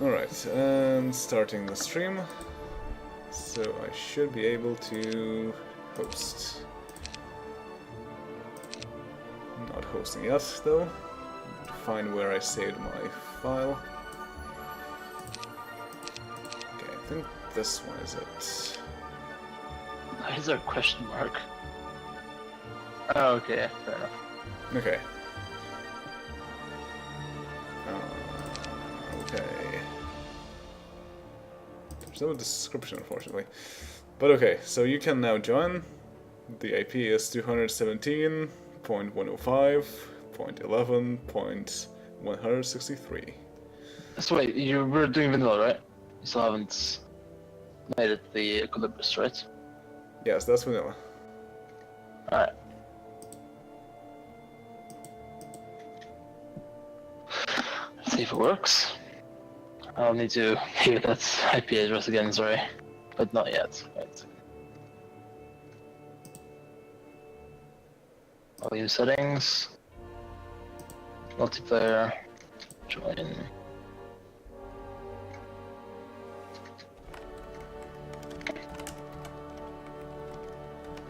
Alright, and starting the stream. So I should be able to host. Not hosting yet, though. Find where I saved my file. Okay, I think this one is it. Why is there a question mark? Oh, okay, fair enough. Okay. Okay. There's no description, unfortunately. But okay, so you can now join. The IP is 217.105.11.163. So wait, you were doing vanilla, right? You still haven't made it the Equilibrus, right? Yes, that's vanilla. Alright. Let's see if it works. I'll need to hear that IP address again, sorry. But not yet. Right. Volume settings. Multiplayer. Join.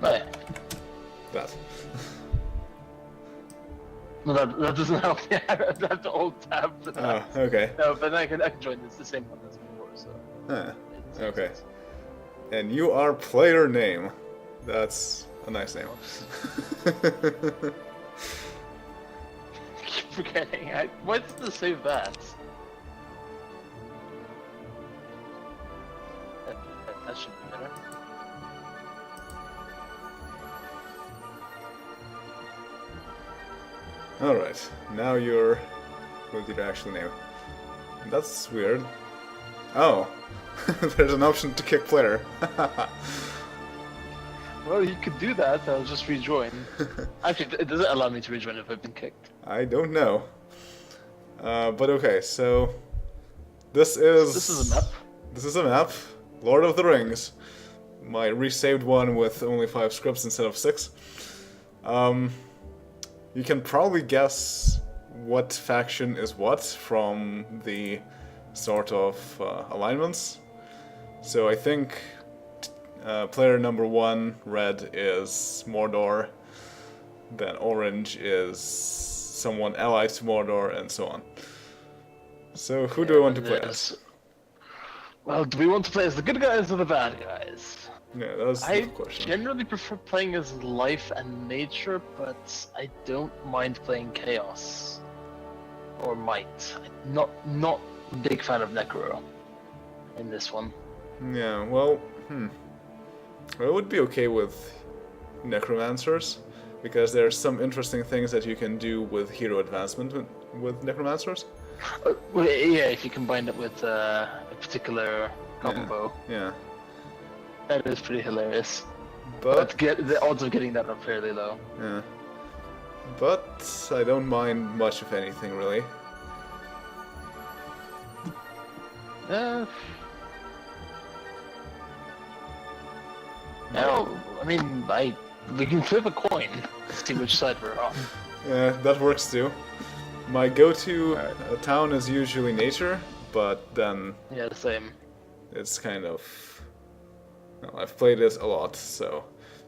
Right. That. No, that doesn't help. Yeah, I have to alt tab for that. Oh, okay. No, but I can join. It's the same one as before, so. Huh. Okay. And you are player name. That's a nice name. Keep forgetting. Why does it save that? That should be better. Alright, now you're with your actual name. That's weird. Oh, there's an option to kick player. Well, you could do that. I'll just rejoin. Actually, does it allow me to rejoin if I've been kicked? I don't know. But okay, so this is a map. This is a map. Lord of the Rings. My resaved one with only 5 scripts instead of 6. You can probably guess what faction is what from the sort of alignments. So I think player number 1, red, is Mordor. Then orange is someone allied to Mordor, and so on. So who do I want to play as? Well, do we want to play as the good guys or the bad guys? Yeah, that's the question. I generally prefer playing as life and nature, but I don't mind playing chaos or might. Not a big fan of necro in this one. Yeah, well, I would be okay with necromancers, because there's some interesting things that you can do with hero advancement with necromancers. Well, yeah, if you combine it with a particular combo. Yeah. That is pretty hilarious. But the odds of getting that are fairly low. Yeah. But I don't mind much of anything, really. No, I mean, we can flip a coin to see which side we're on. Yeah, that works too. My go-to town is usually nature, but then Yeah, the same. it's kind of... Well, I've played it a lot, so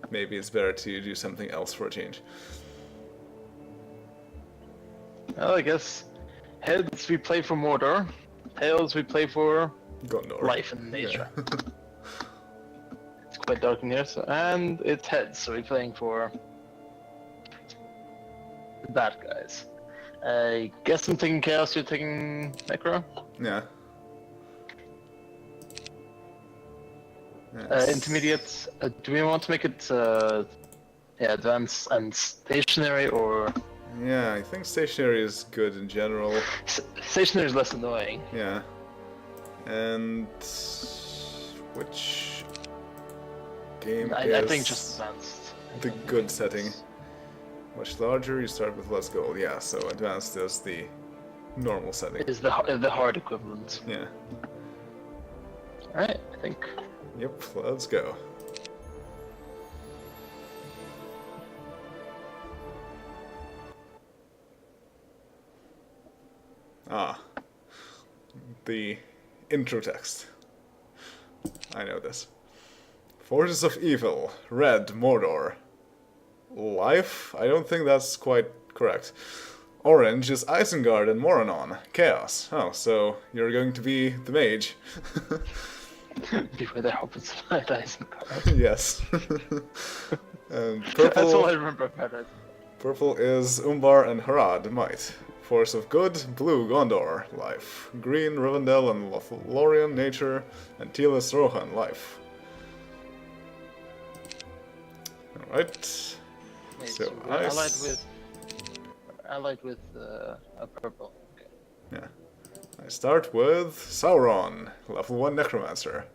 maybe it's better to do something else for a change. Well, I guess heads we play for Mordor, tails we play for Gondor. life and nature. It's quite dark in here, and it's heads, so we're playing for the bad guys. I guess I'm taking chaos, you're taking necro? Yeah. Intermediate, do we want to make it advanced and stationary, or... Yeah, I think stationary is good in general. Stationary is less annoying. Yeah. And... which... game I think just advanced. The good setting. Much larger, you start with less gold. Yeah, so advanced is the normal setting. Is the hard equivalent. Yeah. Alright, I think... Yep, let's go. Ah. The intro text. I know this. Forces of Evil, Red, Mordor. Life? I don't think that's quite correct. Orange is Isengard and Moranon. Chaos. Oh, so you're going to be the mage. Beware the hobbits at Isengard. Yes. And purple. That's all I remember about it. Purple is Umbar and Harad, Might. Force of Good, Blue, Gondor, Life. Green, Rivendell and Lothlorien, Nature. And teal is Rohan, Life. Alright. Wait, So we're allied with a purple. Okay. Yeah. I start with Sauron, level 1 Necromancer.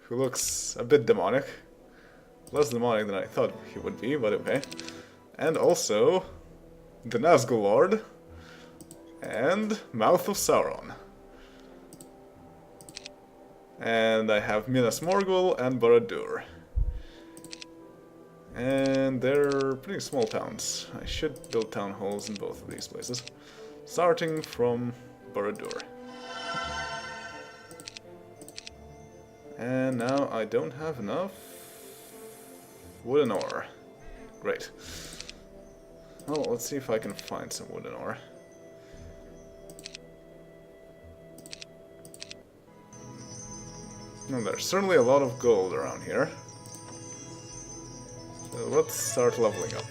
Who looks a bit demonic. Less demonic than I thought he would be, but okay. And also the Nazgul Lord and Mouth of Sauron. And I have Minas Morgul and Barad-dûr. And they're pretty small towns. I should build town halls in both of these places. Starting from Barad-dûr. And now I don't have enough wooden ore. Great. Well, let's see if I can find some wooden ore. No, there's certainly a lot of gold around here. So let's start leveling up.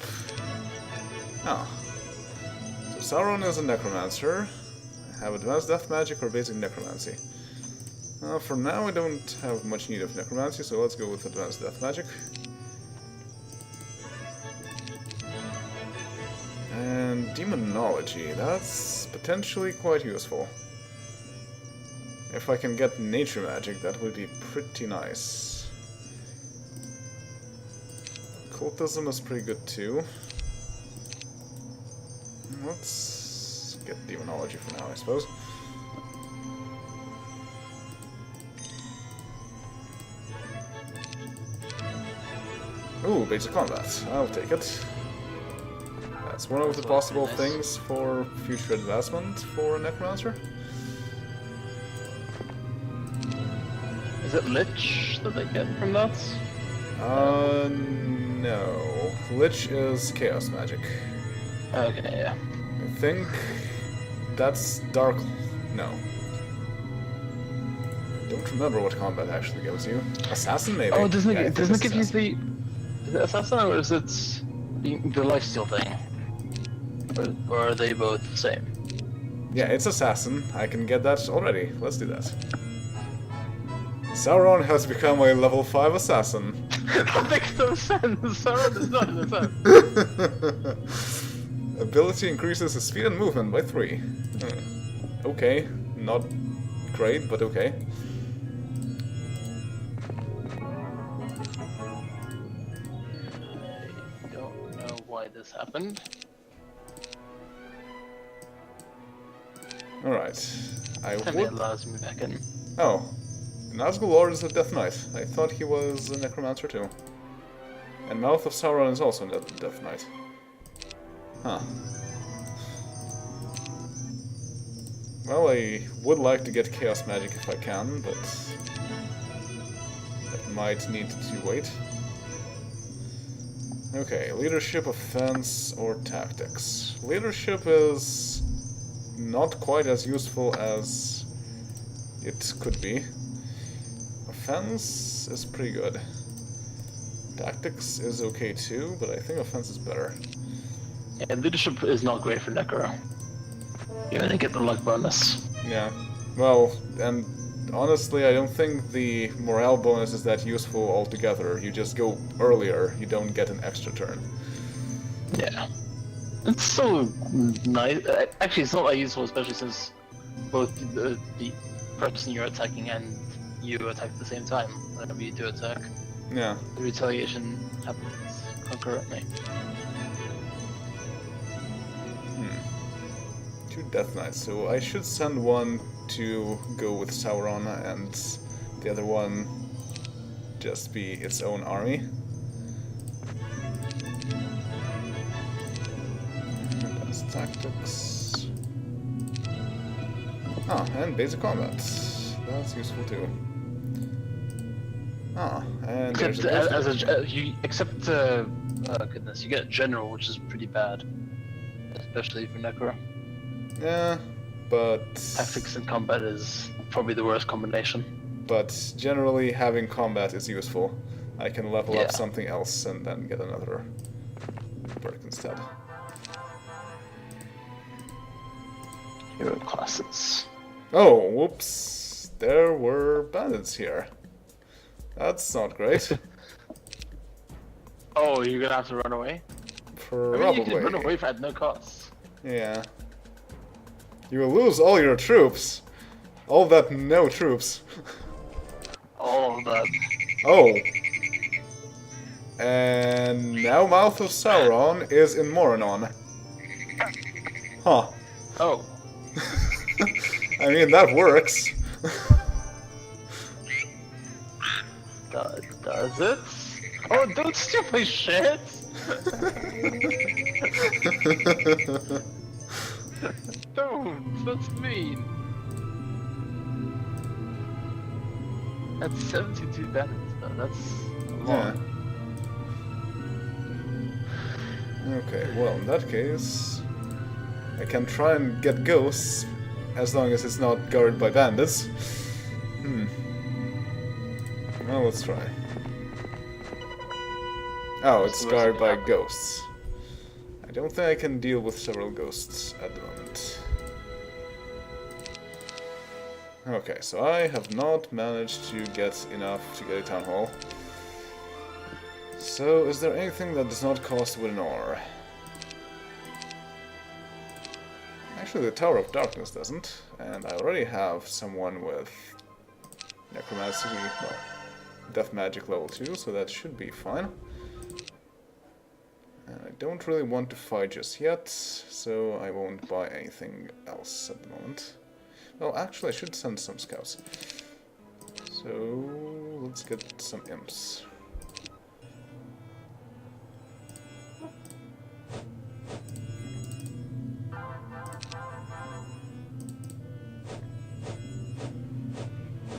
Ah. So Sauron is a necromancer. I have advanced death magic or basic necromancy. For now I don't have much need of necromancy, so let's go with advanced death magic. And demonology, that's potentially quite useful. If I can get nature magic, that would be pretty nice. Occultism is pretty good too. Let's get demonology for now, I suppose. Ooh, basic combat. I'll take it. That's one of the possible things for future advancement for a necromancer. Is it Lich that they get from that? No. Lich is chaos magic. Okay, yeah. I think that's dark. No. I don't remember what combat actually gives you. Assassin, maybe? Oh, doesn't it give you assassin. the... Is it Assassin or is it the lifesteal thing? Or are they both the same? Yeah, it's Assassin. I can get that already. Let's do that. Sauron has become a level 5 assassin. That makes no sense! Sauron is not an assassin! Ability increases his speed and movement by 3. Okay, not great, but okay. I don't know why this happened. Alright. I It would... allows me back in. Oh. Nazgul Lord is a Death Knight. I thought he was a Necromancer too. And Mouth of Sauron is also a Death Knight. Huh. Well, I would like to get Chaos Magic if I can, but that might need to wait. Okay, Leadership, Offense, or Tactics. Leadership is not quite as useful as it could be. Offense is pretty good. Tactics is okay too, but I think offense is better. Yeah, leadership is not great for Necro. You only get the luck bonus. Yeah. Well, and honestly, I don't think the morale bonus is that useful altogether. You just go earlier, you don't get an extra turn. Yeah. It's so nice. Actually, it's not that useful, especially since both the person you're attacking and you attack at the same time. Whenever you do attack, Yeah. the retaliation happens concurrently. 2 Death Knights, so I should send one to go with Sauron and the other one just be its own army. That's tactics. Ah, and basic combat. That's useful too. Ah, and Except there's a ghost. as goodness, you get general, which is pretty bad, especially for Necro. Yeah, but Tactics and combat is probably the worst combination. but generally having combat is useful. I can level Yeah. up something else and then get another perk instead. Hero classes. Oh, whoops! There were bandits here. That's not great. Oh, you're gonna have to run away? Probably. I mean, you can run away at no cost. Yeah. You will lose all your troops. All that no troops. All of that. Oh. And now Mouth of Sauron is in Moranon. Huh. Oh. I mean, that works. Does it? Oh, don't steal my shit! Don't! That's mean! That's 72 bandits though, that's a lot. Yeah. Okay, well, in that case, I can try and get ghosts, as long as it's not guarded by bandits. Well, let's try. Oh, it's guarded by ghosts. I don't think I can deal with several ghosts at the moment. Okay, so I have not managed to get enough to get a town hall. So, is there anything that does not cost wooden ore? Actually, the Tower of Darkness doesn't, and I already have someone with necromancy, well, death magic level 2, so that should be fine. And I don't really want to fight just yet, so I won't buy anything else at the moment. Well, actually, I should send some scouts. So, let's get some imps.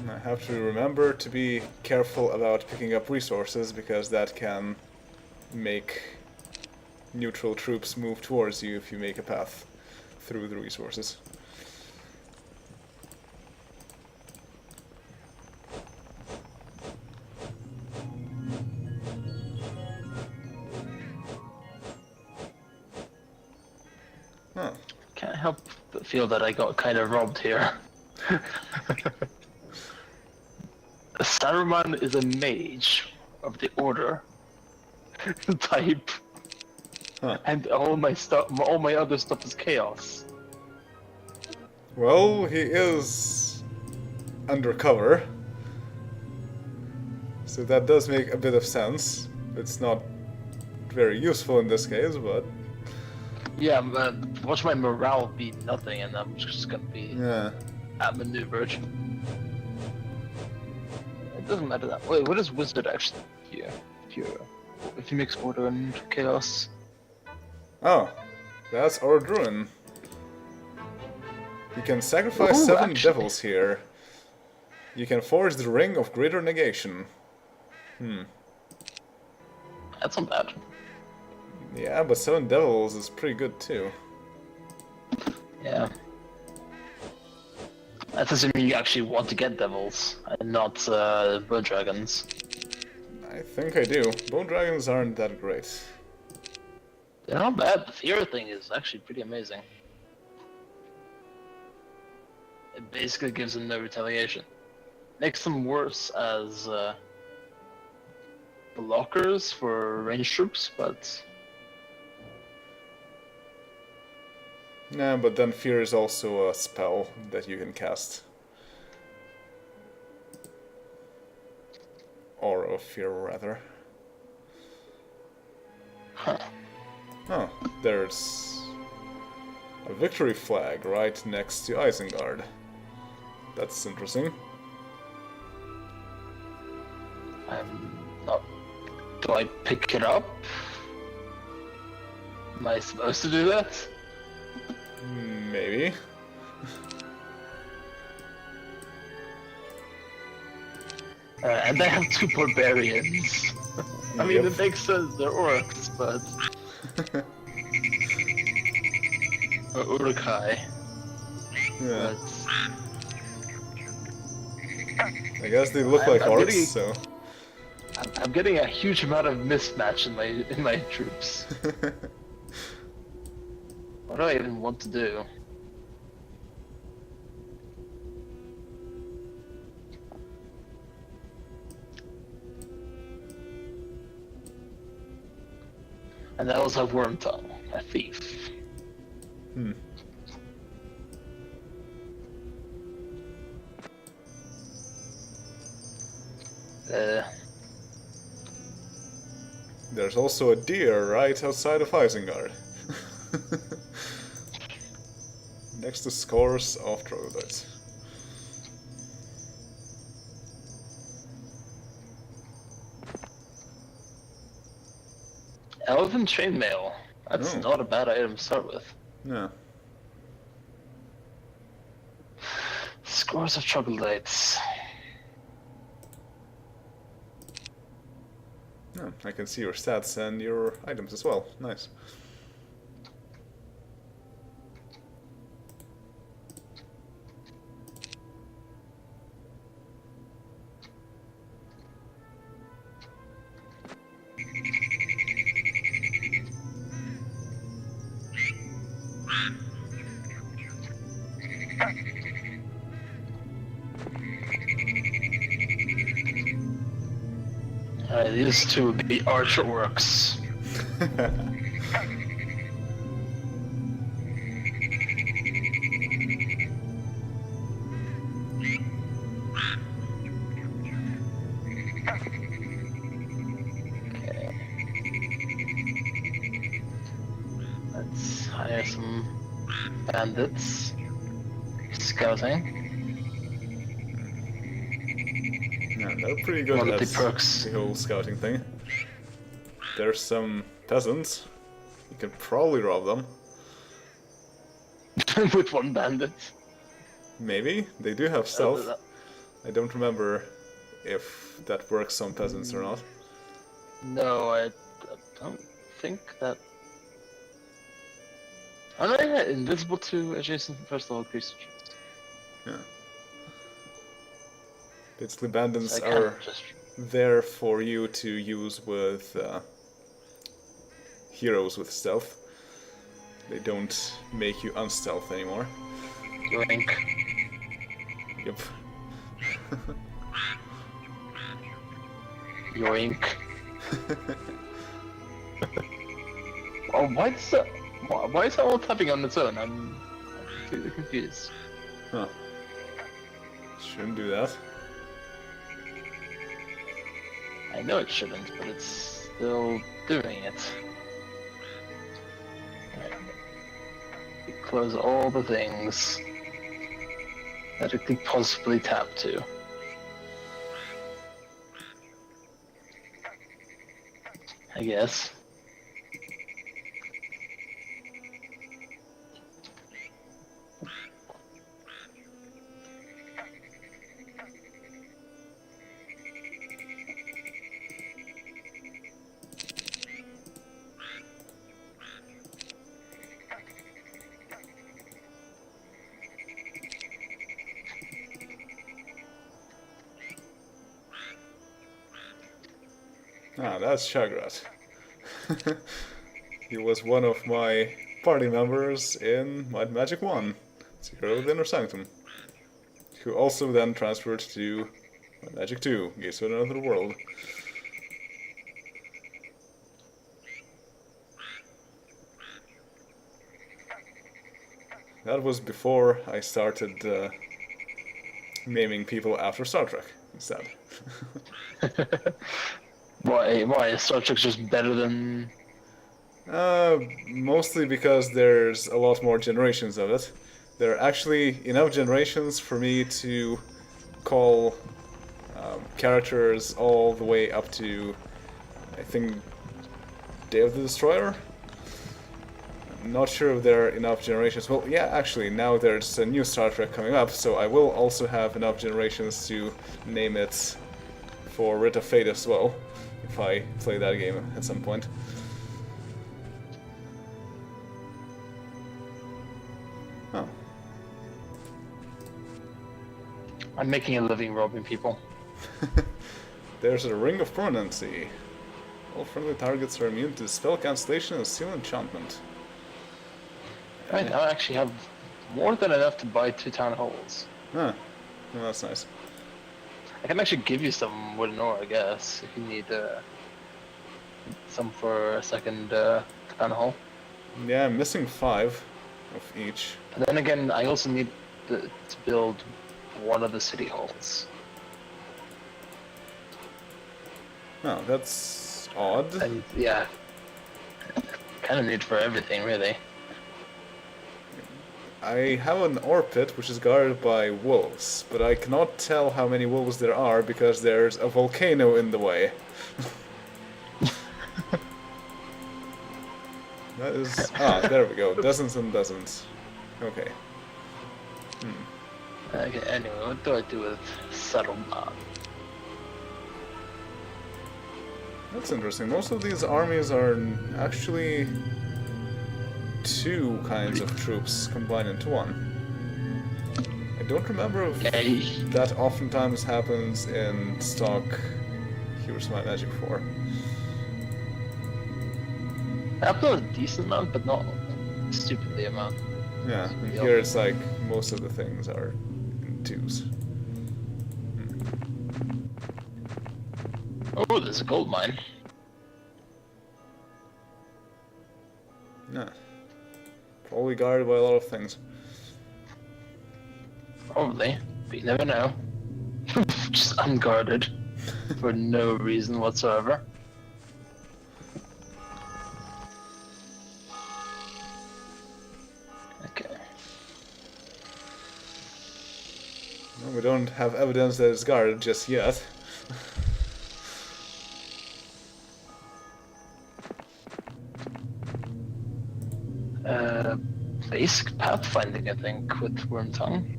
I have to remember to be careful about picking up resources, because that can make neutral troops move towards you if you make a path through the resources. Huh. Can't help but feel that I got kind of robbed here. Saruman is a mage of the order type, and all my other stuff is chaos. Well, he is undercover, so that does make a bit of sense. It's not very useful in this case, but yeah, watch my morale be nothing, and I'm just gonna be outmaneuvered. It doesn't matter that. Wait, what is wizard actually here? If you mix order and chaos. oh, that's our druid. You can sacrifice Ooh, 7 actually. devils here. You can forge the ring of greater negation. That's not bad. Yeah, but 7 devils is pretty good too. Yeah. That doesn't mean you actually want to get devils, and not blood dragons. I think I do. Bone dragons aren't that great. They're not bad. The fear thing is actually pretty amazing. It basically gives them no retaliation. Makes them worse as blockers for ranged troops, but Nah, but then fear is also a spell that you can cast. Aura of fear, rather. huh. Oh, there's a victory flag right next to Isengard. That's interesting. I'm not. Do I pick it up? Am I supposed to do that? Maybe. And they have two barbarians. I mean, Yep. it makes sense, they're orcs, but... or urukai. Yeah. But... I guess they look like I'm orcs, getting- so... I'm getting a huge amount of mismatch in my troops. What do I even want to do? And I also have Wormtongue, a thief. Hmm. There's also a deer right outside of Isengard. Next to scores of troglodytes. Elven chainmail. That's Oh. not a bad item to start with. Yeah. Scores of troglodytes. Yeah, I can see your stats and your items as well. Nice. These two would be archer orcs. Okay. Let's hire some bandits. Scouting. Yeah, they're pretty good One of at the perks. the whole scouting thing. There's some peasants. You can probably rob them. With one bandit. Maybe. They do have stealth. I don't remember if that works on peasants or not. No, I don't think that. Oh no, yeah, invisible to adjacent first level creatures. Yeah. Basically, bandits So I are can't just. there for you to use with heroes with stealth. They don't make you unstealth anymore. Yoink. Yep. Yoink. Oh, why is that all tapping on its own? I'm completely confused. Huh. Shouldn't do that. I know it shouldn't, but it's still doing it. We close all the things that it could possibly tap to. I guess. Ah, that's Shagrat. He was one of my party members in Might and Magic 1, Secret of the Inner Sanctum, who also then transferred to Might and Magic 2, Gates of Another World. That was before I started naming people after Star Trek instead. Why is Star Trek just better than... Mostly because there's a lot more generations of it. There are actually enough generations for me to call characters all the way up to, I think, Day of the Destroyer? I'm not sure if there are enough generations. Well, yeah, actually, now there's a new Star Trek coming up, so I will also have enough generations to name it for Writ of Fate as well, if I play that game at some point. Oh. I'm making a living robbing people. There's a Ring of Permanency. All friendly targets are immune to spell cancellation and seal enchantment. Right now I actually have more than enough to buy 2 town halls. Huh. Well, that's nice. I can actually give you some wooden ore, I guess, if you need some for a second town hall. Yeah, I'm missing 5 of each. But then again, I also need to build one of the city halls. Oh, that's odd. And yeah, kind of need for everything, really. I have an ore pit which is guarded by wolves, but I cannot tell how many wolves there are because there's a volcano in the way. That is... Ah, there we go. Dozens and dozens. Okay. Okay, anyway, what do I do with settlement? That's interesting. Most of these armies are actually 2 kinds of troops combined into one. I don't remember if that oftentimes happens in stock Here's My Magic 4. I upload a decent amount, but not stupidly amount. Yeah, and here it's like most of the things are in 2s. Oh, there's a gold mine. Yeah. Probably guarded by a lot of things. Probably, but you never know. Just unguarded for no reason whatsoever. Okay. Well, we don't have evidence that it's guarded just yet. Basic pathfinding, I think, with Wormtongue.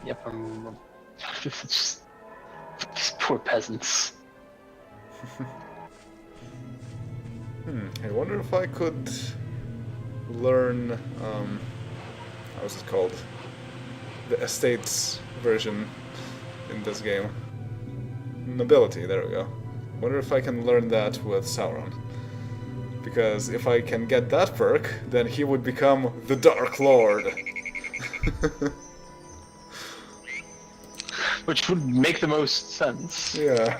Yep, I'm just these poor peasants. I wonder if I could learn, how's it called? The estates version in this game. Nobility, there we go. Wonder if I can learn that with Sauron. Because if I can get that perk, then he would become the Dark Lord. Which would make the most sense. Yeah.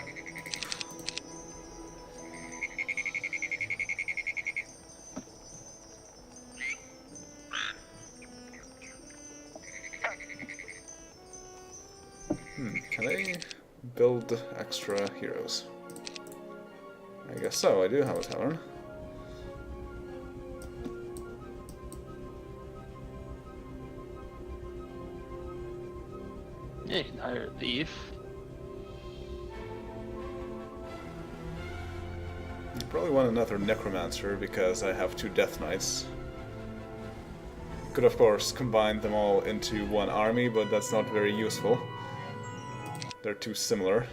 Can I build extra heroes? I guess so, I do have a tavern. Yeah, you can hire a thief. I probably want another necromancer because I have 2 death knights. Could of course combine them all into one army, but that's not very useful. They're too similar.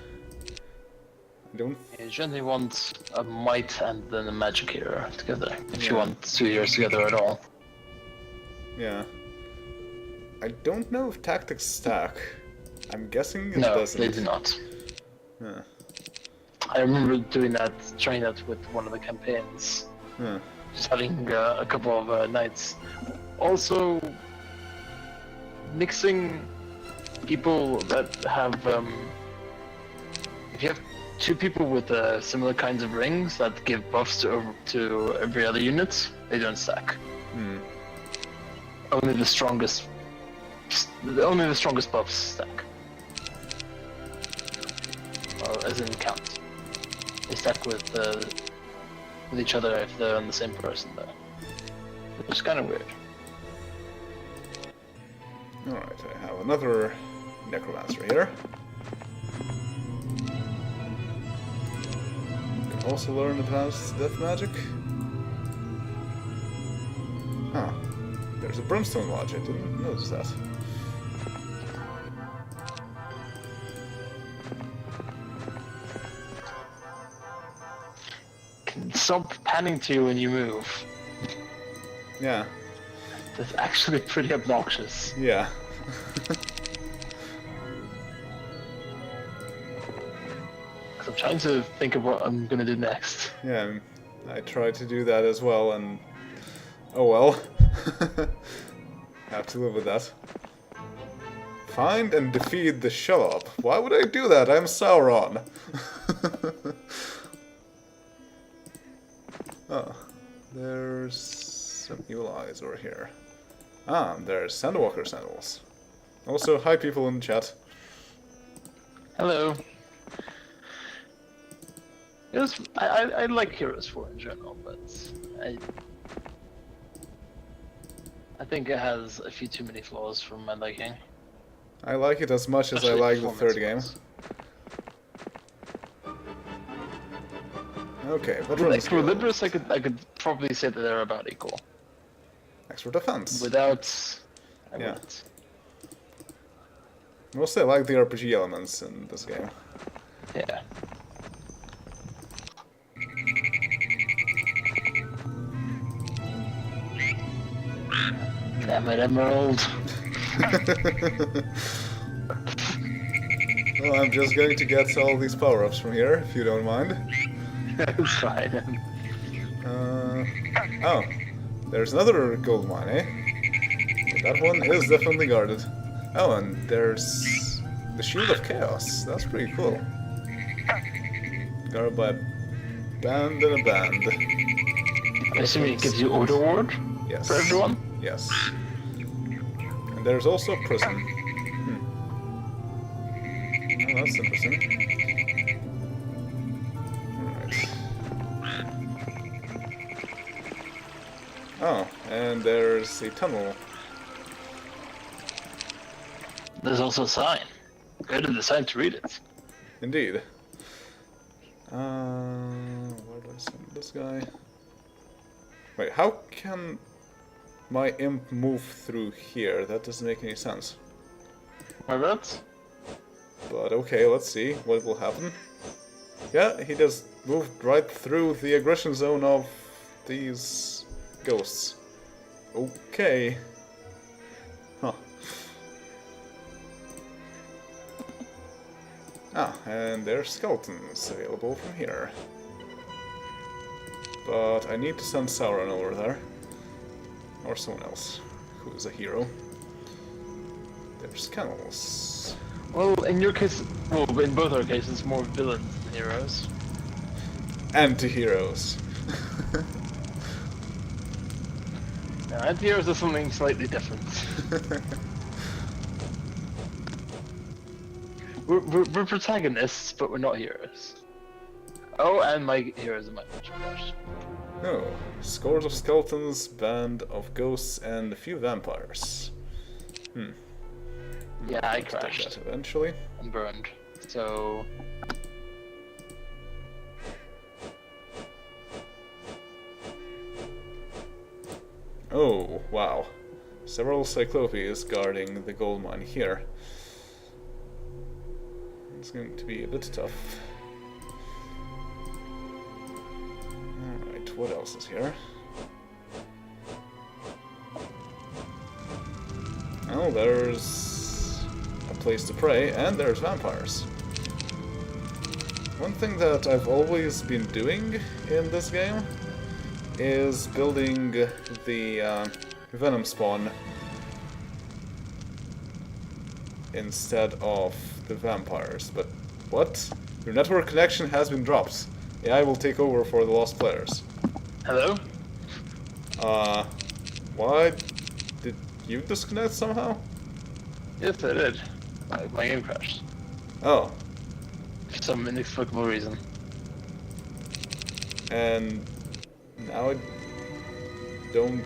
I don't... You generally want a might and then a magic hero together, if you want 2 heroes together at all. Yeah. I don't know if tactics stack. I'm guessing it No, doesn't. they do not. Yeah. I remember doing that, trying that with one of the campaigns. Yeah. Just having a couple of knights. Also, mixing people that have, if you have 2 people with similar kinds of rings that give buffs to every other unit, they don't stack. Only the strongest buffs stack. Well, as in count. They stack with each other if they're on the same person, though. It's kind of weird. Alright, I have another necromancer here. Can also learn advanced death magic. Huh. There's a brimstone lodge, I didn't notice that. Stop panning to you when you move. Yeah. That's actually pretty obnoxious. Yeah. I'm trying to think of what I'm gonna do next. Yeah, I tried to do that as well, and oh well. Have to live with that. Find and defeat the Shell-Up. Why would I do that? I'm Sauron. Oh, there's some evil eyes over here. Ah, there's Sandwalker Sandals. Also, hi people in the chat. Hello. I like Heroes 4 in general, but I think it has a few too many flaws for my liking. I like it as much as I like the third game. Okay, what Like for Libris, I could probably say that they're about equal. Extra defense. Without, I Yeah. wouldn't. Mostly I like the RPG elements in this game. Yeah. Damn it, Emerald. Well, I'm just going to get all these power-ups from here, if you don't mind. It's fine. Oh, there's another gold mine, eh? That one is definitely guarded. Oh, and there's the Shield of Chaos. That's pretty cool. Guarded by a band and a band. I assume it gives you Order Ward Yes. for everyone? Yes. And there's also a prison. Oh, that's interesting. Alright. Oh, and there's a tunnel. There's also a sign. Go to the sign to read it. Indeed. Where do I send this guy? Wait, how can my imp move through here? That doesn't make any sense. My bad? But okay, let's see what will happen. Yeah, he just moved right through the aggression zone of these ghosts. Okay. Huh. Ah, and there's skeletons available from here. But I need to send Sauron over there. Or someone else who's a hero. There's kennels. Well, in your case, well, in both our cases, more villains than heroes. Anti-heroes. Now, anti-heroes are something slightly different. we're protagonists, but we're not heroes. Oh, and my heroes are my crush. Oh, scores of skeletons, band of ghosts, and a few vampires. Yeah, I Expect crashed that eventually. and burned. So Oh, wow. Several Cyclopes guarding the gold mine here. It's going to be a bit tough. Alright, what else is here? Oh, there's a place to pray, and there's vampires. One thing that I've always been doing in this game is building the venom spawn instead of the vampires. But what? Your network connection has been dropped. AI will take over for the lost players. hello? Why did you disconnect somehow? Yes, I did. My game crashed Oh, for some inexplicable reason. And now I don't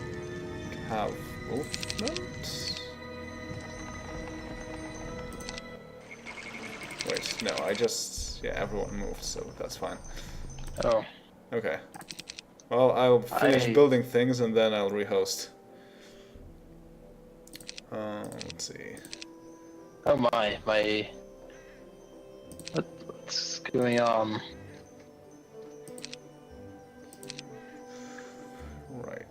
have movement? Wait, no, I just... yeah, everyone moves, so that's fine. Oh. Okay. Well, I'll finish building things and then I'll rehost. Let's see. Oh my... What's going on? Right.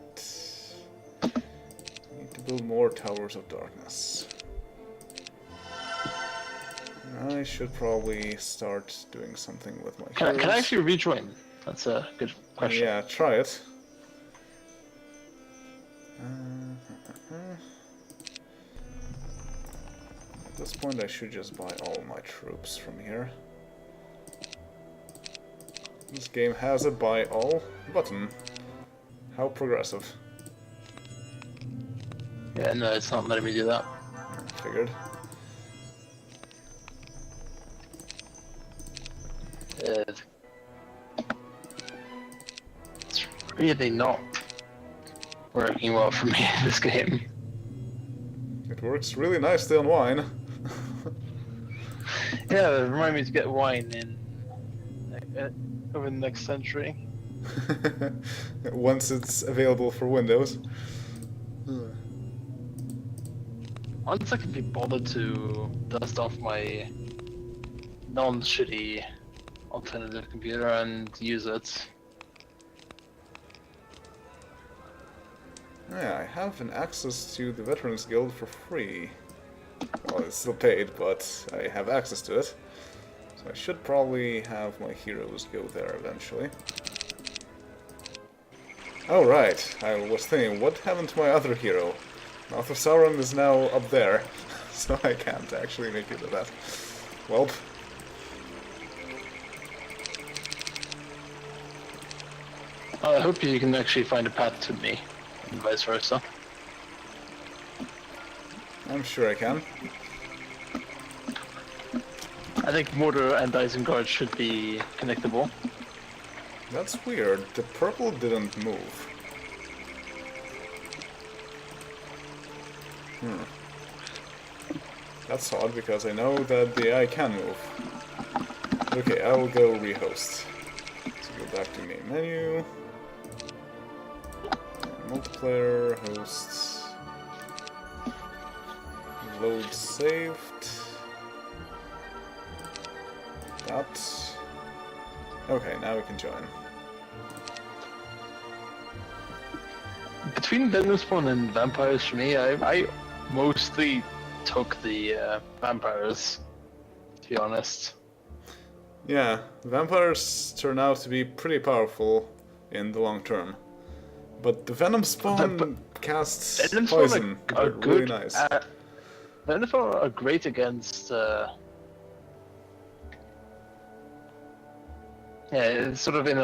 Need to build more Towers of Darkness. I should probably start doing something with my heroes. Can I actually rejoin? That's a good question. Yeah, try it. At this point I should just buy all my troops from here. This game has a buy all button. How progressive. Yeah, no, it's not letting me do that. Figured. It's really not working well for me in this game. It works really nicely on wine. Yeah, remind me to get wine in over the next century. Once it's available for Windows. Once I can be bothered to dust off my non-shitty alternative computer and use it. Yeah, I have an access to the Veterans Guild for free. Well, it's still paid, but I have access to it. So I should probably have my heroes go there eventually. Oh right, I was thinking, what happened to my other hero? Mouth of Sauron is now up there, so I can't actually make it to that. Well. I hope you can actually find a path to me, and vice versa. I'm sure I can. I think Mortar and Isengard should be connectable. That's weird. The purple didn't move. That's odd, because I know that the AI can move. Okay, I will go rehost. So go back to main menu. Multiplayer, hosts. Load saved. That. Okay, now we can join. Between Venomspawn and vampires, for me, I mostly took the vampires, to be honest. Yeah, vampires turn out to be pretty powerful in the long term. But the Venomspawn casts poison, are really good. nice. Venomspawn are great against. Yeah, it's sort of in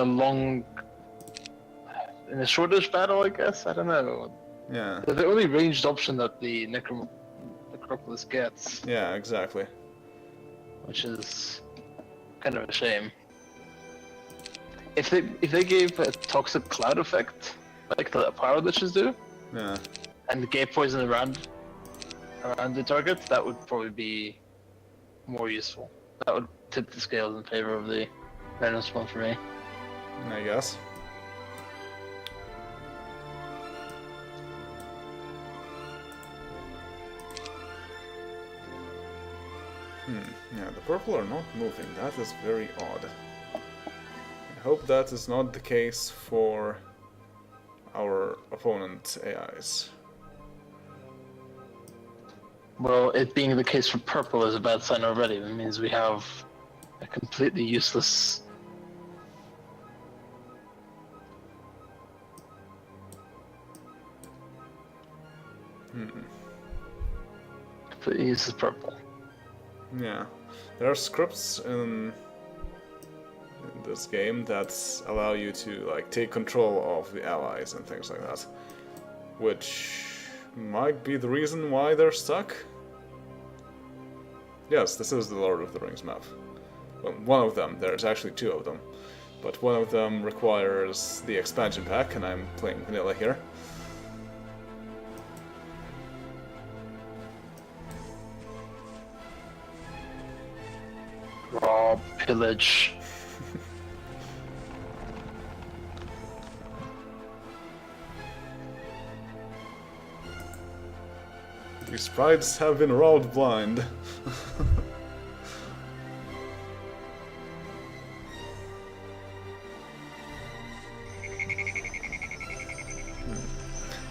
a shortish battle, I guess. I don't know. Yeah. They're the only ranged option that the Necropolis gets. Yeah, exactly. Which is kind of a shame. If they gave a toxic cloud effect, like the power liches do, Yeah. and gave poison around the target, that would probably be more useful. That would tip the scales in favor of the Venomspawn for me. I guess. Yeah, the purple are not moving. That is very odd. I hope that is not the case for our opponent AIs. Well, it being the case for purple is a bad sign already. It means we have a completely useless... Completely useless purple. Yeah, there are scripts in this game that allow you to like take control of the allies and things like that, which might be the reason why they're stuck. Yes, this is the Lord of the Rings map. Well, one of them. There's actually two of them, but one of them requires the expansion pack, and I'm playing vanilla here. Rob, pillage. These sprites have been robbed blind.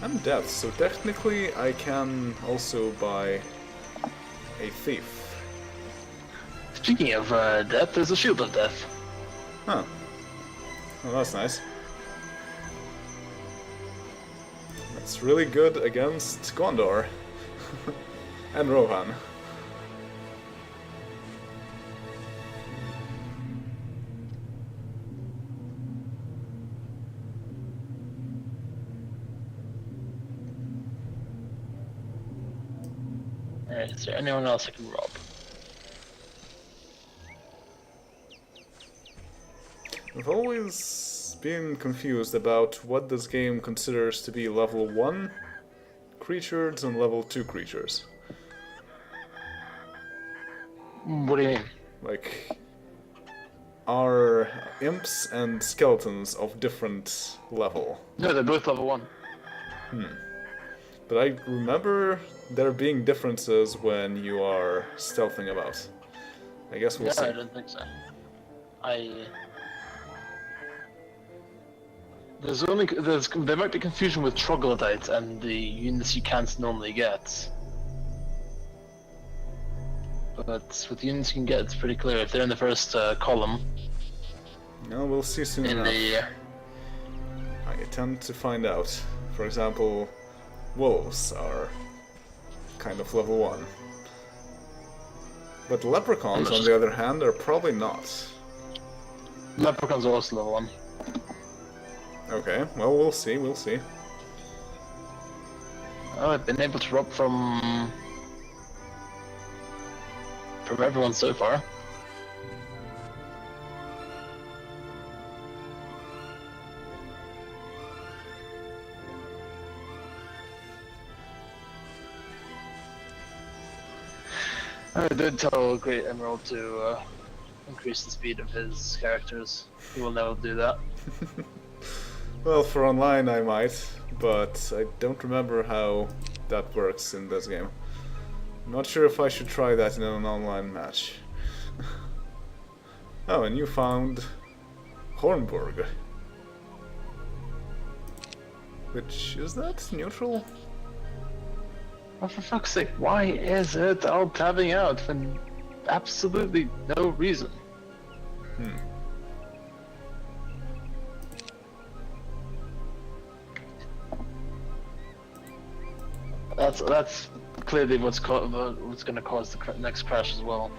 I'm death, so technically I can also buy a thief. Speaking of death, there's a shield of death. Huh. Well, that's nice. That's really good against Gondor. And Rohan. Alright, is there anyone else I can rob? I've always been confused about what this game considers to be level 1 creatures and level 2 creatures. What do you mean? Like, are imps and skeletons of different level? No, they're both level 1. But I remember there being differences when you are stealthing about. I guess we'll see. I don't think so. There might be confusion with troglodytes and the units you can't normally get. But with the units you can get, it's pretty clear. If they're in the first column. No, we'll see soon enough. I tend to find out. For example, wolves are kind of level 1. But leprechauns, on the other hand, are probably not. Leprechauns are also level 1. Okay, well, we'll see, we'll see. Oh, I've been able to rob from everyone so far. I did tell Great Emerald to increase the speed of his characters. He will never do that. Well, for online I might, but I don't remember how that works in this game. I'm not sure if I should try that in an online match. Oh, and you found Hornburg. Which, is that neutral? Oh, for fuck's sake, why is it all tabbing out for absolutely no reason? That's clearly what's going to cause the next crash as well.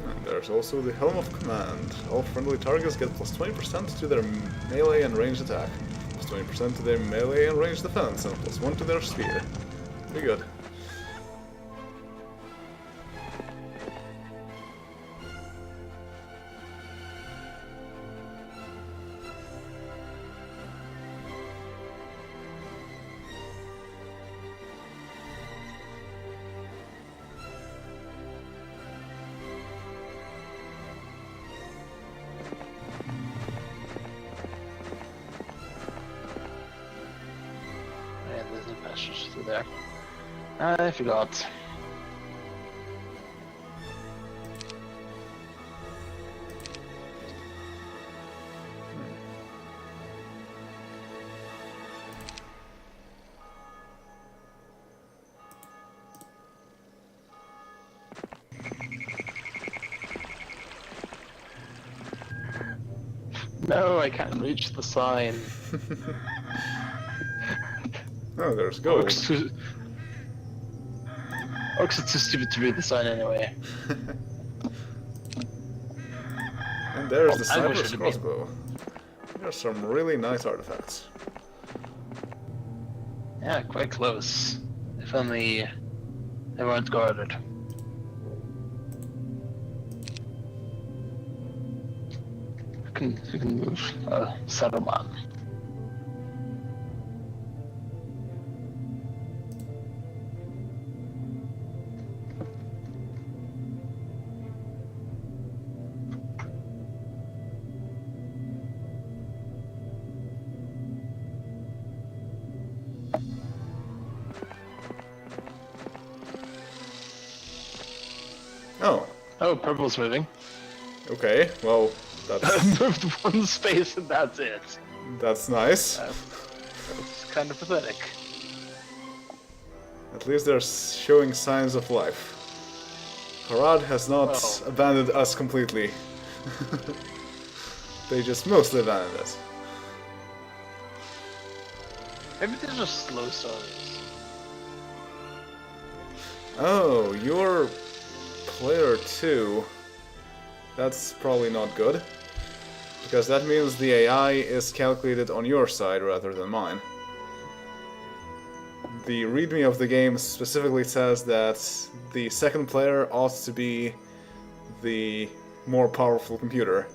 And there's also the Helm of Command. All friendly targets get plus 20% to their melee and ranged attack, plus 20% to their melee and ranged defense, and plus 1 to their speed. Pretty good. There's no passage through there. I forgot. No, I can't reach the sign. Oh, there's gold. Orcs are too stupid to read the sign anyway. And there's the I wish sniper's it had crossbow. There's some really nice artifacts. Yeah, quite close. If only they weren't guarded. You can move Saruman. Oh, Oh, purple's moving. okay. Well, that's Moved one space and that's it. that's nice. That's kind of pathetic. At least they're showing signs of life. Harad has not Well. abandoned us completely. They just mostly abandoned us. Maybe they're just slow starters. Oh, you're player 2. That's probably not good. Because that means the AI is calculated on your side rather than mine. The readme of the game specifically says that the second player ought to be the more powerful computer.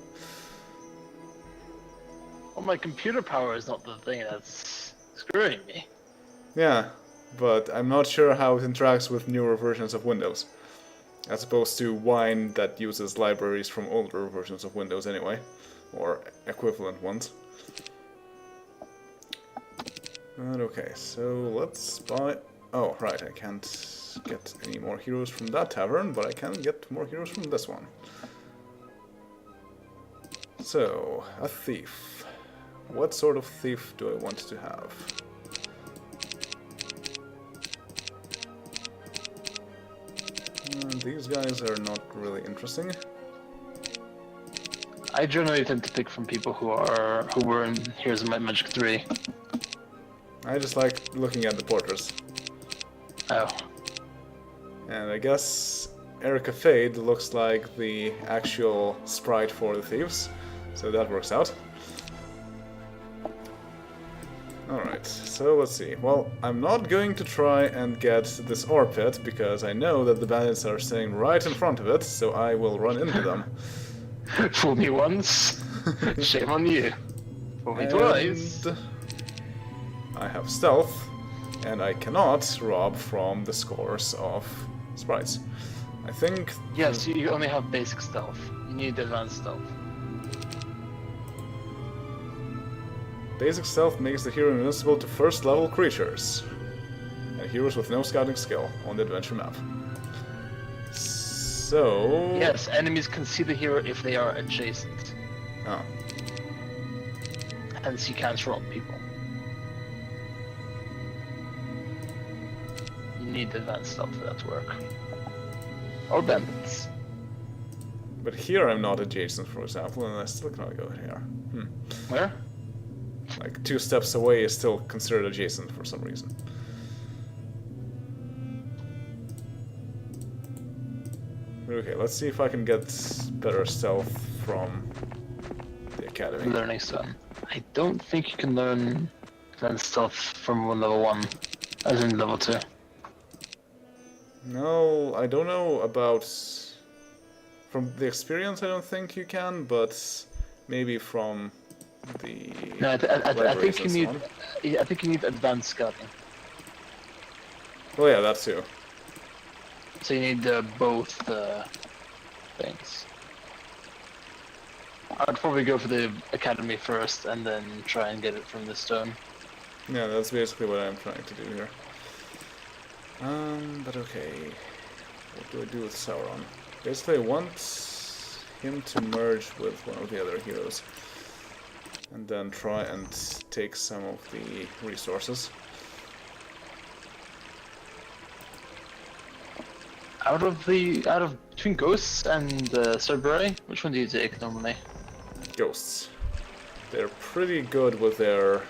Well, my computer power is not the thing that's screwing me. Yeah, but I'm not sure how it interacts with newer versions of Windows. As opposed to Wine that uses libraries from older versions of Windows anyway. Or equivalent ones. But okay, so let's buy... Oh, right, I can't get any more heroes from that tavern, but I can get more heroes from this one. So, a thief. What sort of thief do I want to have? These guys are not really interesting. I generally tend to pick from people who were in Heroes of Might and Magic 3. I just like looking at the portraits. Oh. And I guess Erica Fade looks like the actual sprite for the thieves, so that works out. Alright, so let's see. Well, I'm not going to try and get this ore pit, because I know that the bandits are sitting right in front of it, so I will run into them. Fool me once, shame on you. Fool me twice. And I have stealth, and I cannot rob from the scores of sprites. I think... Yes, you only have basic stealth. You need advanced stealth. Basic stealth makes the hero invincible to first level creatures and heroes with no scouting skill on the adventure map. So... Yes, enemies can see the hero if they are adjacent. Oh. Hence you can't rob people. You need advanced stealth for that to work. Or bandits. But here I'm not adjacent, for example, and I still cannot go here. Where? Like 2 steps away is still considered adjacent for some reason. Okay, let's see if I can get better stealth from the academy. Learning stone. I don't think you can learn advanced stealth from level 1, as in level 2. No, I don't know about... From the experience I don't think you can, but maybe from the... No, I think you and so need. on. I think you need advanced scouting. Oh yeah, that too. So you need both things. I'd probably go for the academy first, and then try and get it from the stone. Yeah, that's basically what I'm trying to do here. But okay. What do I do with Sauron? Basically, I want him to merge with one of the other heroes. And then try and take some of the resources. Out of between ghosts and Cerberus, which one do you take normally? Ghosts. They're pretty good with their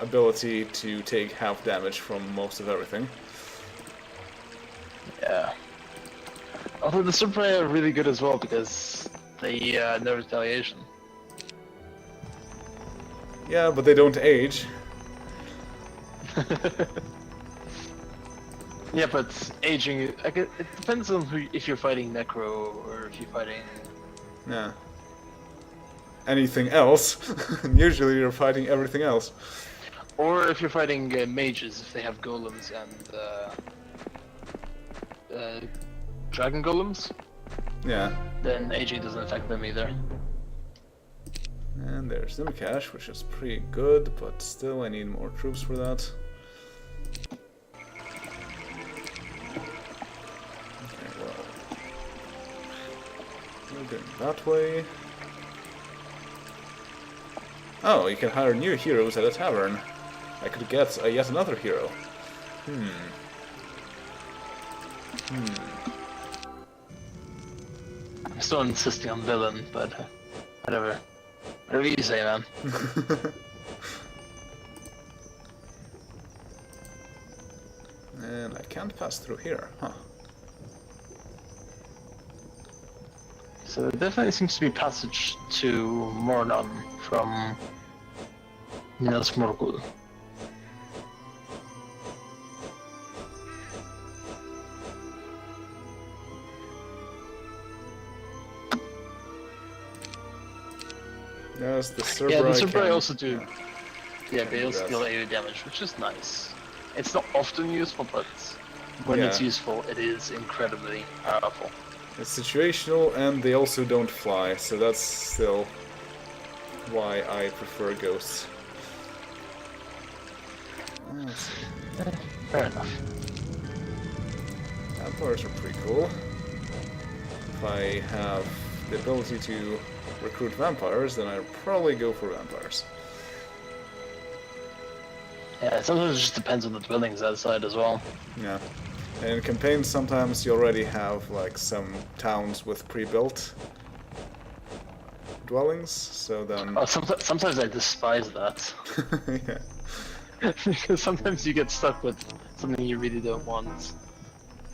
ability to take half damage from most of everything. Yeah. Although the Cerberus are really good as well because they no retaliation. Yeah, but they don't age. Yeah, but aging, it depends on if you're fighting Necro or if you're fighting... Yeah. anything else. Usually you're fighting everything else. Or if you're fighting mages, if they have golems and dragon golems, Yeah. then AG doesn't affect them either. And there's Nimcash, which is pretty good, but still I need more troops for that. Okay, well, we're going that way. Oh, you can hire new heroes at a tavern. I could get yet another hero. I'm still insisting on villain, but whatever. Whatever you say, man. And I can't pass through here, huh? So there definitely seems to be passage to Mornon from Nils Morgul. Yes, the Cerberus. Yeah, the Cerberus also do. Yeah, Yeah, they also deal AoE damage, which is nice. It's not often useful, but when it's useful, it is incredibly powerful. It's situational, and they also don't fly, so that's still why I prefer ghosts. Let's see. Fair enough. Vampires are pretty cool. If I have the ability to recruit vampires, then I'll probably go for vampires. Yeah, sometimes it just depends on the dwellings outside as well. Yeah. And in campaigns, sometimes you already have like some towns with pre-built dwellings, so then... Oh, sometimes I despise that. Yeah. Because sometimes you get stuck with something you really don't want.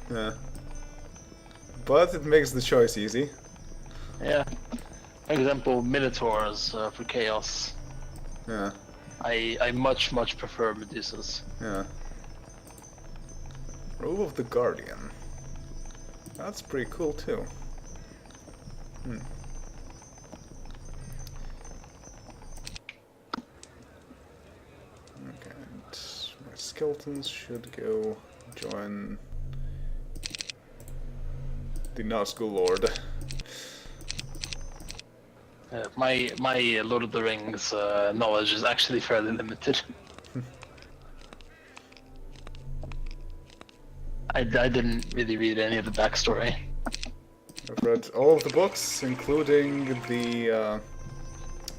Yeah. But it makes the choice easy. Yeah. For example, Minotaurs for Chaos. Yeah. I much prefer Medusas. Yeah. Robe of the Guardian. That's pretty cool too. Okay, and my skeletons should go join the Nazgul Lord. My Lord of the Rings knowledge is actually fairly limited. I didn't really read any of the backstory. I've read all of the books, including the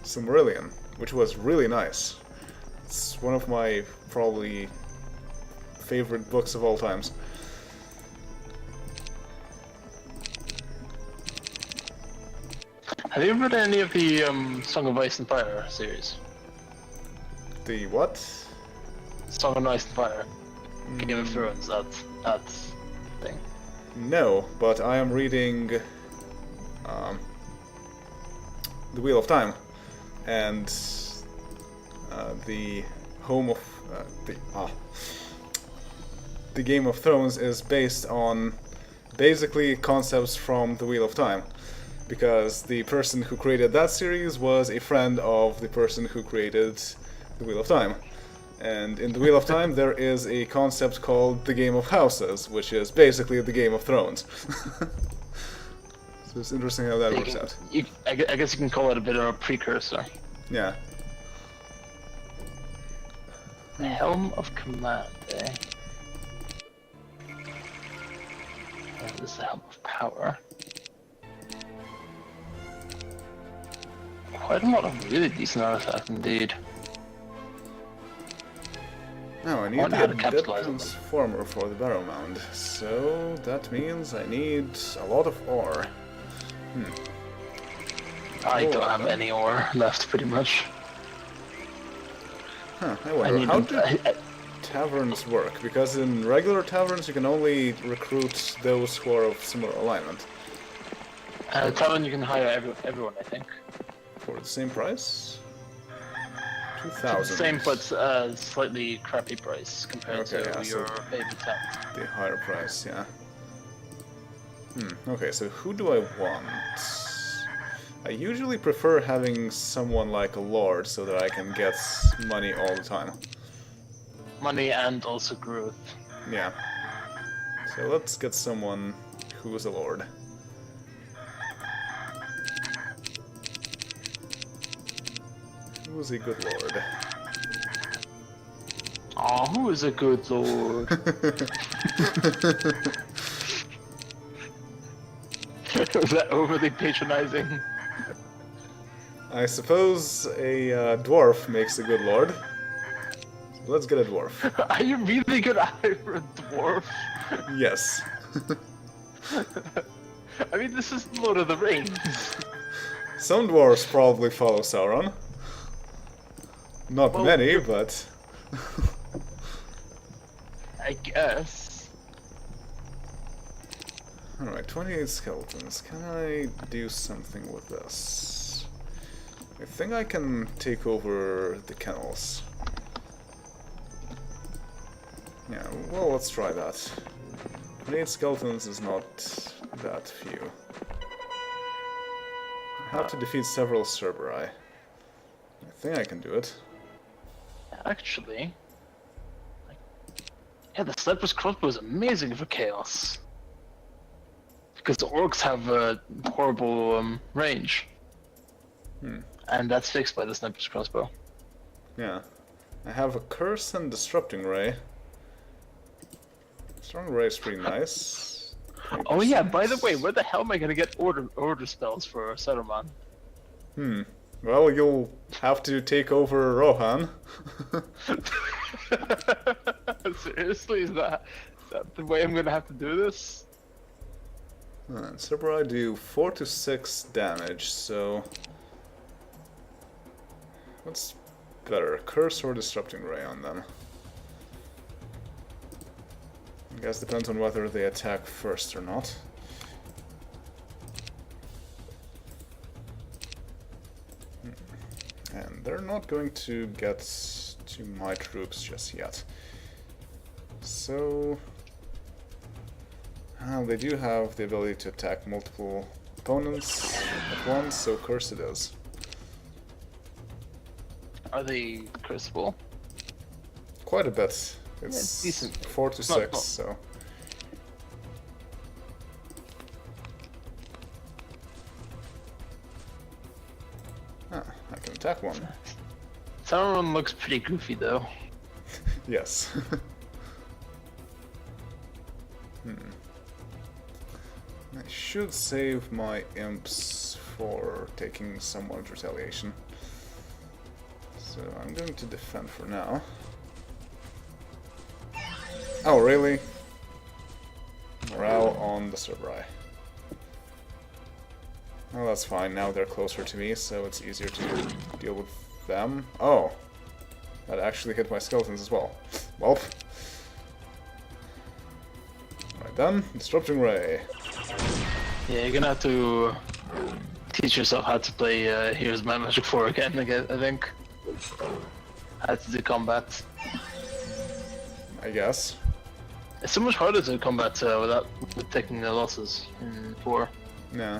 Silmarillion, which was really nice. It's one of my probably favorite books of all times. Have you read any of the Song of Ice and Fire series? The what? Song of Ice and Fire. Game of Thrones, that thing. No, but I am reading The Wheel of Time, and the home of the Game of Thrones is based on basically concepts from The Wheel of Time, because the person who created that series was a friend of the person who created The Wheel of Time. And in The Wheel of Time, there is a concept called the Game of Houses, which is basically the Game of Thrones. So it's interesting how that works out. I guess you can call it a bit of a precursor. Yeah. The Helm of Command, eh? This is the Helm of Power. Quite a lot of really decent artifacts indeed. Now I need Wonder how to the capitalize on them. transformer for the Barrow Mound, so that means I need a lot of ore. I don't have any ore left, pretty much. Huh, I wonder, how do taverns work? Because in regular taverns you can only recruit those who are of similar alignment. Tavern you can hire everyone, I think. For the same price? It's 2,000. the same, but slightly crappy price compared to your favorite town. The higher price, yeah. Okay, so who do I want? I usually prefer having someone like a lord so that I can get money all the time. Money and also growth. Yeah. So let's get someone who is a lord. Who is a good lord? Aw, who is a good lord? Was that overly patronizing? I suppose a dwarf makes a good lord. So let's get a dwarf. Are you really gonna hire a dwarf? Yes. I mean, this is Lord of the Rings. Some dwarves probably follow Sauron. Not Well, many, but... I guess. Alright, 28 skeletons. Can I do something with this? I think I can take over the kennels. Yeah, well, let's try that. 28 skeletons is not that few. I have to defeat several Cerberus. I think I can do it. Actually, yeah, the sniper's crossbow is amazing for chaos. Because the orcs have a horrible range. And that's fixed by the sniper's crossbow. Yeah. I have a curse and disrupting ray. Strong ray is pretty nice. Oh yeah, by the 20%. way, where the hell am I gonna get order spells for Saruman? Well, you'll have to take over Rohan. Seriously, is that the way I'm gonna have to do this? And Cerberus do 4 to 6 damage, so... What's better, curse or disrupting ray on them? I guess depends on whether they attack first or not. And they're not going to get to my troops just yet. So... they do have the ability to attack multiple opponents at once, so curse it is. Are they cursable? Quite a bit. It's decent. 4 to 6, so... I can attack one. Saruman looks pretty goofy though. Yes. I should save my imps for taking someone's retaliation. So I'm going to defend for now. Oh, really? Morale on the Cerberus. Well, that's fine. Now they're closer to me, so it's easier to deal with them. Oh! That actually hit my skeletons as well. Well. Alright then, Disrupting Ray. Yeah, you're gonna have to teach yourself how to play Here's My Magic 4 again, I think. How to do combat. I guess. It's so much harder to combat with taking the losses in 4. Yeah.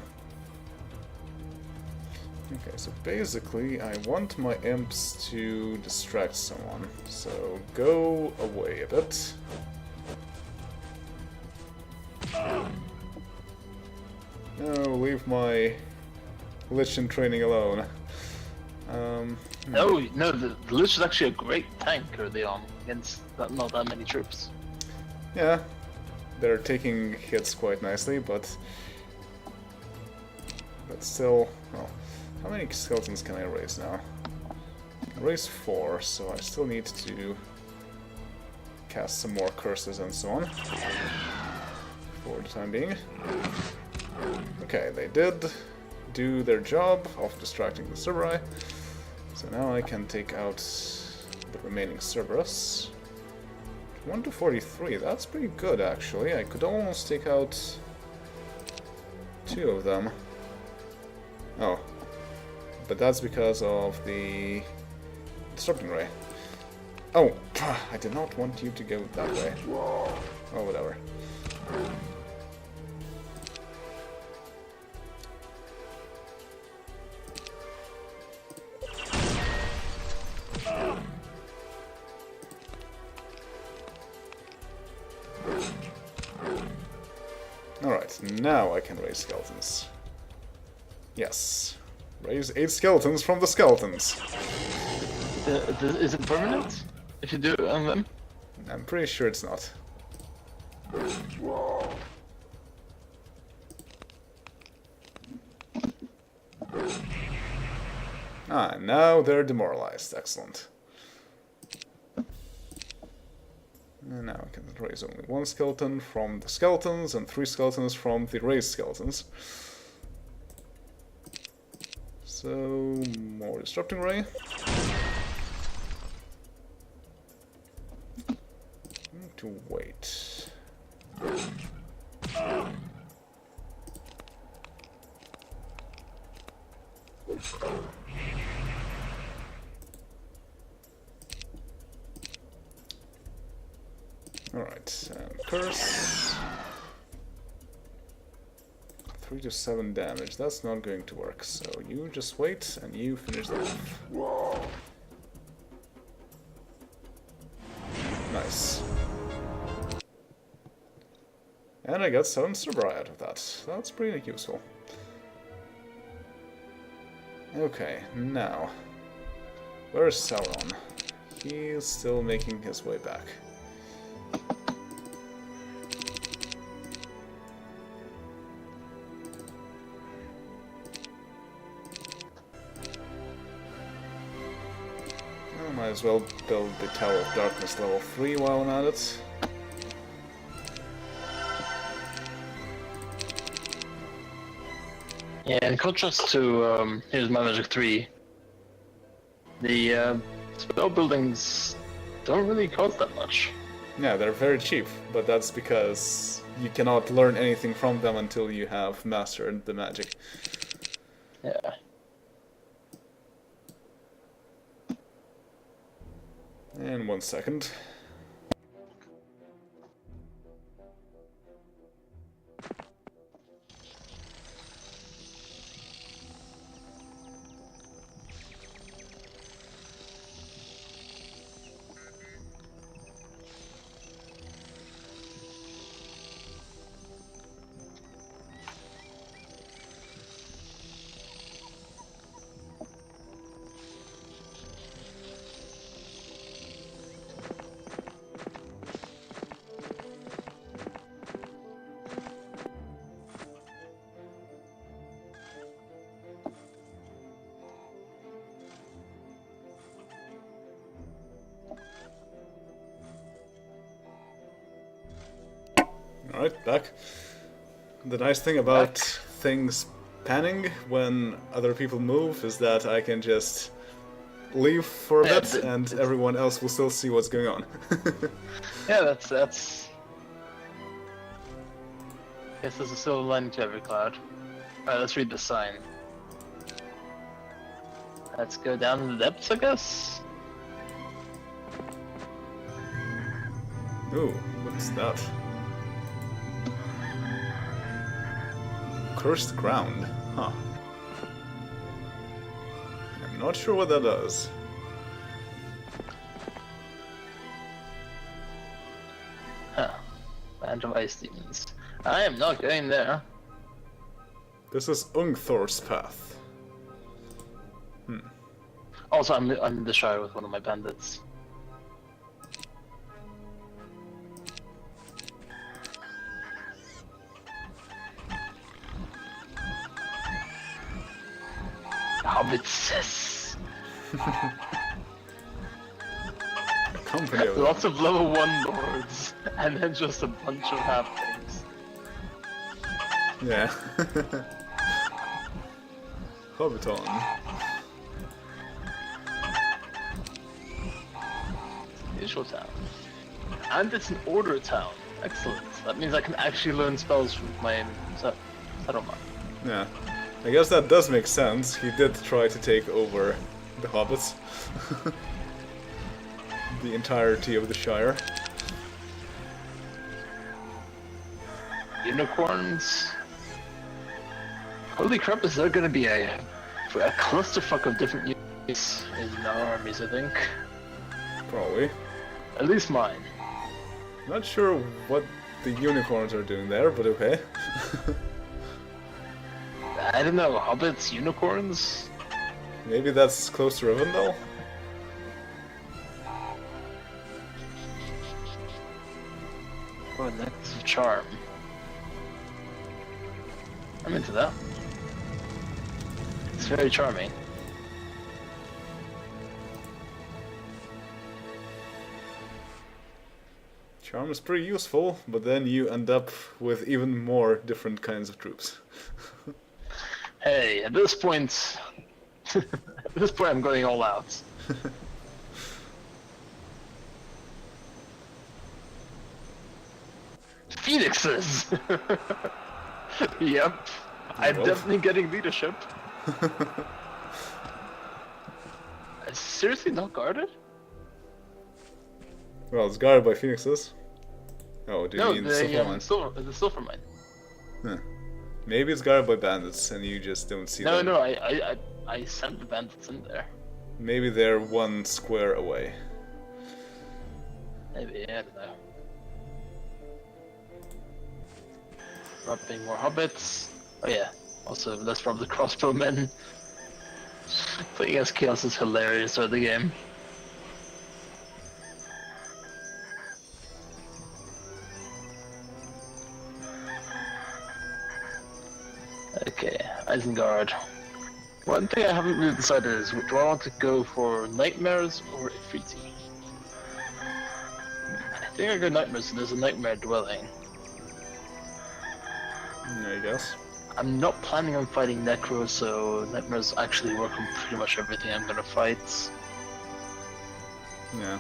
Okay, so basically I want my imps to distract someone. So go away a bit. No, leave my Lich in training alone. No, the Lich is actually a great tank early on against not that many troops. Yeah, they're taking hits quite nicely, but still, well, how many skeletons can I raise now? I can raise 4, so I still need to cast some more curses and so on for the time being. Okay, they did do their job of distracting the Cerberus, so now I can take out the remaining Cerberus. 1 to 43, that's pretty good actually. I could almost take out 2 of them. Oh, but that's because of the Disrupting Ray. Oh, I did not want you to go that way. Oh, whatever. Alright, now I can raise skeletons. Yes. Raise 8 skeletons from the skeletons. Is it permanent? If you do it on them? I'm pretty sure it's not. Ah, now they're demoralized. Excellent. And now I can raise only 1 skeleton from the skeletons and 3 skeletons from the raised skeletons. So, more disrupting ray. Need to wait. Alright, curse. 3 to 7 damage, that's not going to work, so you just wait and you finish that off. Nice. And I got 7 Cerberi out of that, that's pretty useful. Okay, now, where's Sauron? He's still making his way back. Might as well build the Tower of Darkness level 3 while I'm at it. Yeah, in contrast to here's my Magic 3, the spell buildings don't really cost that much. Yeah, they're very cheap, but that's because you cannot learn anything from them until you have mastered the magic. Yeah. And 1 second. Alright, back. The nice thing about things panning when other people move is that I can just leave for a bit and everyone else will still see what's going on. Yeah, that's... Guess there's a silver lining to every cloud. Alright, let's read the sign. Let's go down in the depths, I guess? Ooh, what's that? Cursed ground, huh. I'm not sure what that does. Huh. Band of ice demons. I am not going there. This is Ungthor's path. Also, I'm in the Shire with one of my bandits. Hobbitses. Company of Lots of level 1 lords, and then just a bunch of halflings. Yeah. Hobbiton. Usual town. And it's an order town. Excellent. That means I can actually learn spells from my settlement. Yeah. I guess that does make sense. He did try to take over the hobbits. The entirety of the Shire. Unicorns. Holy crap, is there gonna be a clusterfuck of different units in our armies, I think. Probably. At least mine. Not sure what the unicorns are doing there, but okay. I don't know, hobbits, unicorns? Maybe that's close to Rivendell? Or negative charm. I'm into that. It's very charming. Charm is pretty useful, but then you end up with even more different kinds of troops. Hey, at this point... at this point I'm going all out. Phoenixes! Yep. I'm definitely getting leadership. Seriously not guarded? Well, it's guarded by phoenixes. Oh, do you mean the silver mine. Huh. Maybe it's guarded by bandits and you just don't see them. No, I sent the bandits in there. Maybe they're one square away. Maybe, I don't know. Dropping more hobbits. Oh yeah, also let's drop the crossbowmen. Playing against Chaos is hilarious for the game. Okay, Isengard. One thing I haven't really decided is, do I want to go for Nightmares or Ifriti? I think I go Nightmares, so there's a Nightmare dwelling. I guess. I'm not planning on fighting Necro, so Nightmares actually work on pretty much everything I'm gonna fight. Yeah.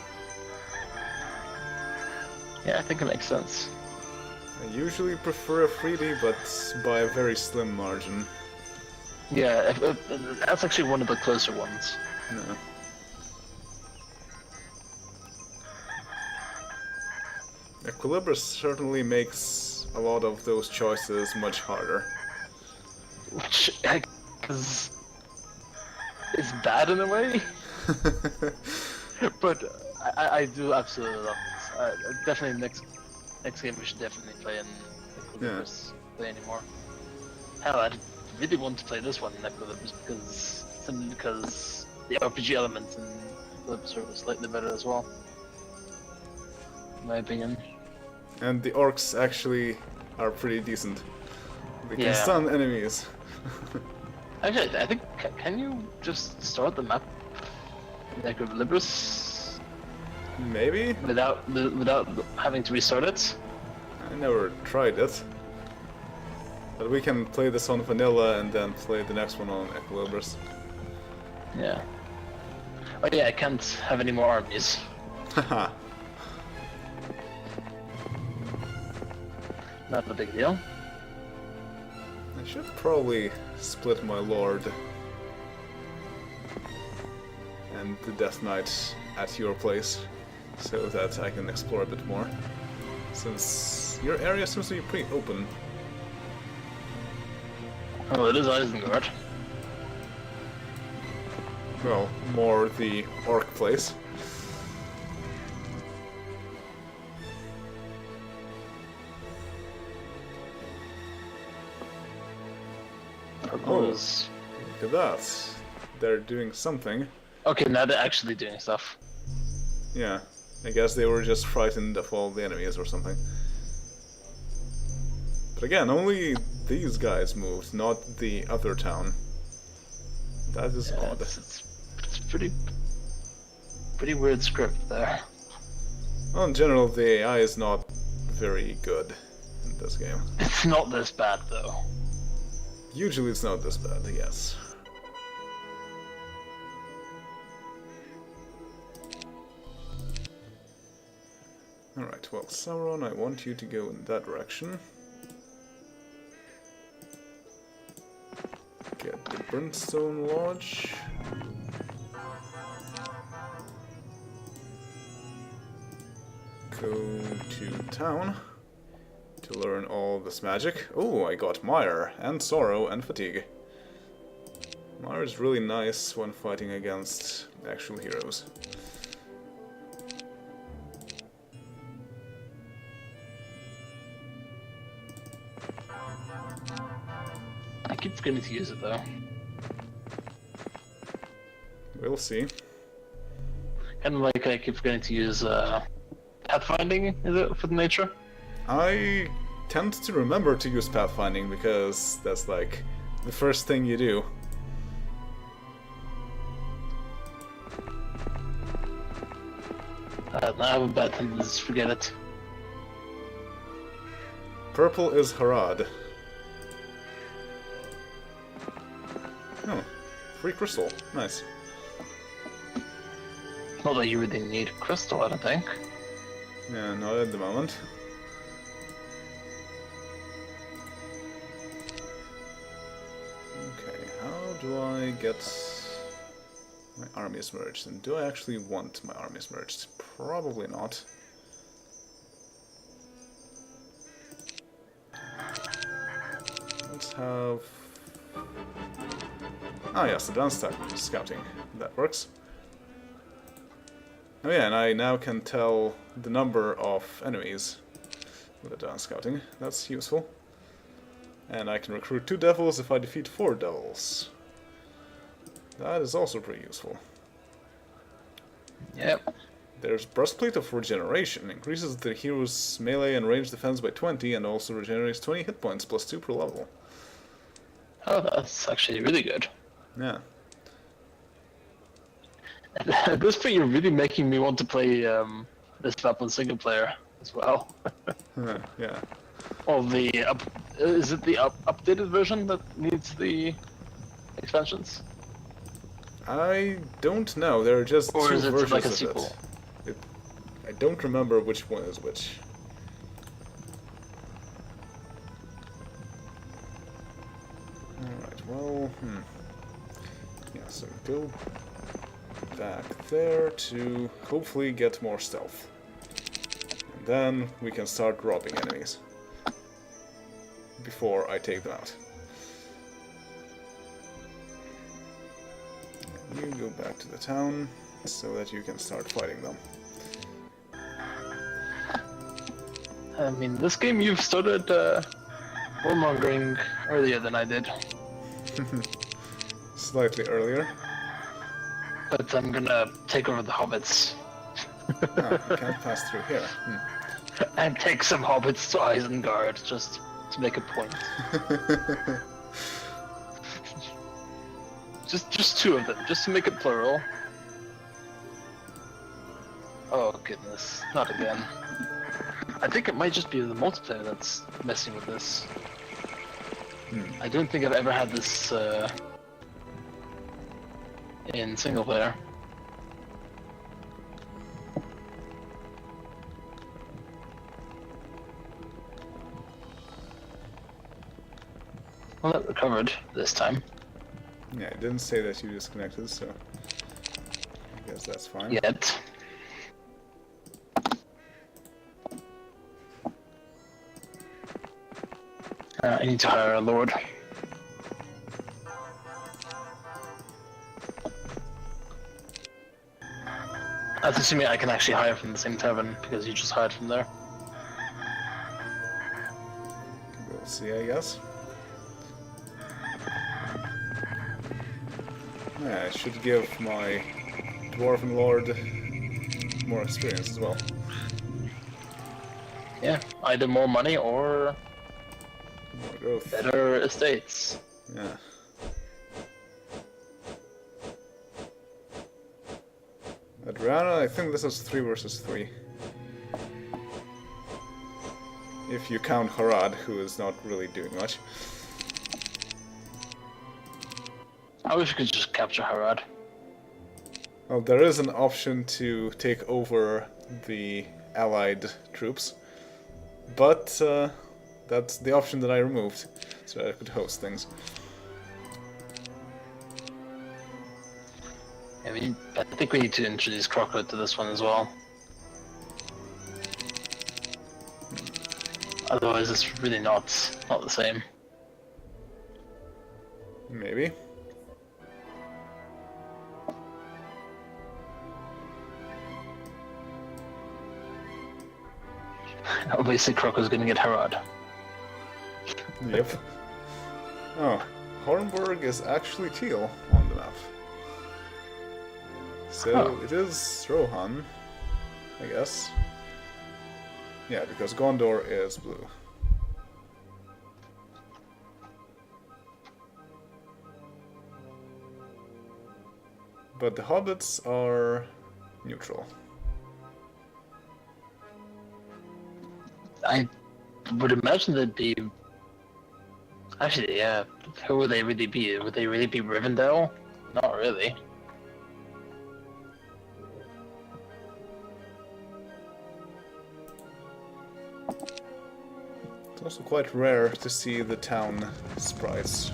Yeah, I think it makes sense. I usually prefer a 3D, but by a very slim margin. Yeah, that's actually one of the closer ones. Yeah. Equilibrus certainly makes a lot of those choices much harder. Which I guess is bad in a way, but I do absolutely love this. Definitely next game we should definitely play in Equilibrus. Play anymore. Hell, I really want to play this one in Equilibrus simply because the RPG elements in Equilibrus are slightly better as well, in my opinion. And the orcs actually are pretty decent. They can Yeah. stun enemies. Actually, I think can you just start the map in Equilibrus Maybe? without having to restart it? I never tried it. But we can play this on vanilla and then play the next one on Equilibrus. Yeah. Oh yeah, I can't have any more armies. Haha. Not a big deal. I should probably split my lord and the Death Knight at your place so that I can explore a bit more. Since your area seems to be pretty open. Oh, it is Isengard. Well, more the orc place. Propose. Look at that. They're doing something. Okay, now they're actually doing stuff. Yeah. I guess they were just frightened of all the enemies or something. But again, only these guys moved, not the other town. That is Yeah, odd. it's pretty weird script there. Well, in general, the AI is not very good in this game. It's not this bad though. Usually it's not this bad, yes. Alright, well, Sauron, I want you to go in that direction. Get the Brimstone Lodge. Go to town to learn all this magic. Oh, I got Mire, and Sorrow, and Fatigue. Mire is really nice when fighting against actual heroes. keep forgetting to use it though. We'll see. Kind of like I keep forgetting to use pathfinding, is it, for the nature? I tend to remember to use pathfinding because that's like the first thing you do. I have a bad tendency to forget it. Purple is Harad. Oh, free crystal. Nice. Not that you really need crystal, I don't think. Yeah, not at the moment. Okay, how do I get my armies merged? And do I actually want my armies merged? Probably not. Let's have... Ah yes, advanced scouting. That works. Oh yeah, and I now can tell the number of enemies with advanced scouting. That's useful. And I can recruit 2 devils if I defeat 4 devils. That is also pretty useful. Yep. There's Breastplate of Regeneration. Increases the hero's melee and range defense by 20 and also regenerates 20 hit points plus 2 per level. Oh, that's actually really good. Yeah. At this point, you're really making me want to play this map on single player as well. Yeah. Or is it the updated version that needs the expansions? I don't know. There are just Or 2 is it versions like a of sequel? it. I don't remember which one is which. Alright, well, yeah, so go back there to hopefully get more stealth. And then we can start robbing enemies. Before I take them out. You go back to the town so that you can start fighting them. I mean, this game you've started warmongering earlier than I did. Slightly earlier. But I'm gonna take over the hobbits. Ah, you can't pass through here. And take some hobbits to Isengard, just to make a point. just 2 of them, just to make it plural. Oh goodness, not again. I think it might just be the multiplayer that's messing with this. I don't think I've ever had this in single player. Well, that recovered this time. Yeah, it didn't say that you disconnected, so I guess that's fine. Yet. I need to hire a lord. That's assuming I can actually hire from the same tavern, because you just hired from there. We'll see, I guess. Yeah, I should give my Dwarven Lord more experience as well. Yeah, either more money or More growth. better estates. Yeah. Adriana, I think this is 3 versus 3. If you count Harad, who is not really doing much. I wish I could just capture Harad. Well, there is an option to take over the allied troops, but that's the option that I removed, so that I could host things. I mean, I think we need to introduce Croco to this one as well. Otherwise, it's really not the same. Maybe. Obviously, Croco's gonna get Harad. Yep. Oh, Hornburg is actually teal on the map. So it is Rohan, I guess. Yeah, because Gondor is blue. But the hobbits are neutral. I would imagine they'd be. Actually, yeah. Who would they really be? Would they really be Rivendell? Not really. It's also quite rare to see the town sprites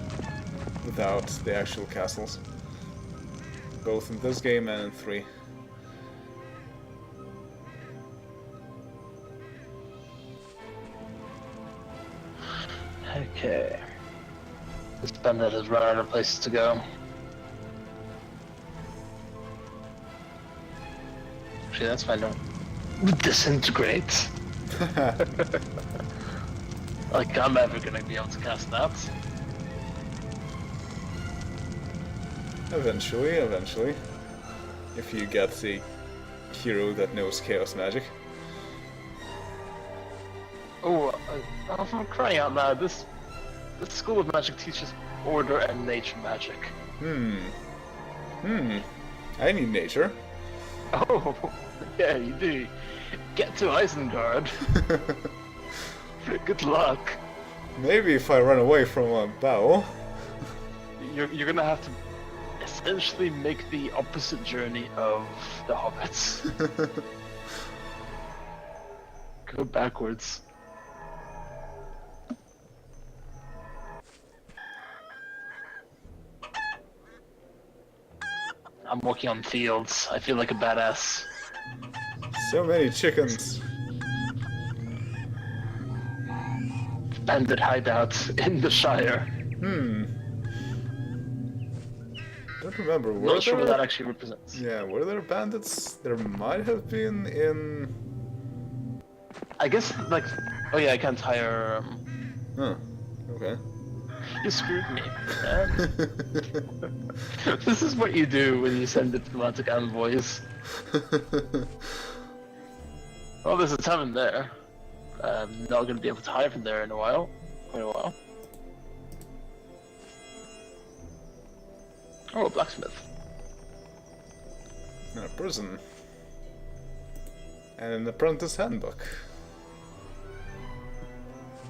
without the actual castles. Both in this game and in 3. Okay. This bandit has run out of places to go. Actually, that's fine. Don't disintegrate. Like I'm ever gonna be able to cast that. Eventually. If you get the hero that knows chaos magic. Oh, I'm crying out loud. This school of magic teaches order and nature magic. I need nature. Oh, yeah, you do. Get to Isengard. Good luck. Maybe if I run away from a battle. You're gonna have to essentially make the opposite journey of the hobbits. Go backwards. I'm walking on fields. I feel like a badass. So many chickens. Bandit hideout in the Shire. Don't remember. Not sure what that actually represents. Yeah, were there bandits? There might have been in... I guess, like... Oh yeah, I can't hire... Huh. Okay. You screwed me, man. This is what you do when you send diplomatic envoys. Oh, there's a tavern there. I'm not going to be able to hire from there in a while. Quite a while. Oh, a blacksmith. And a prison. And an apprentice handbook.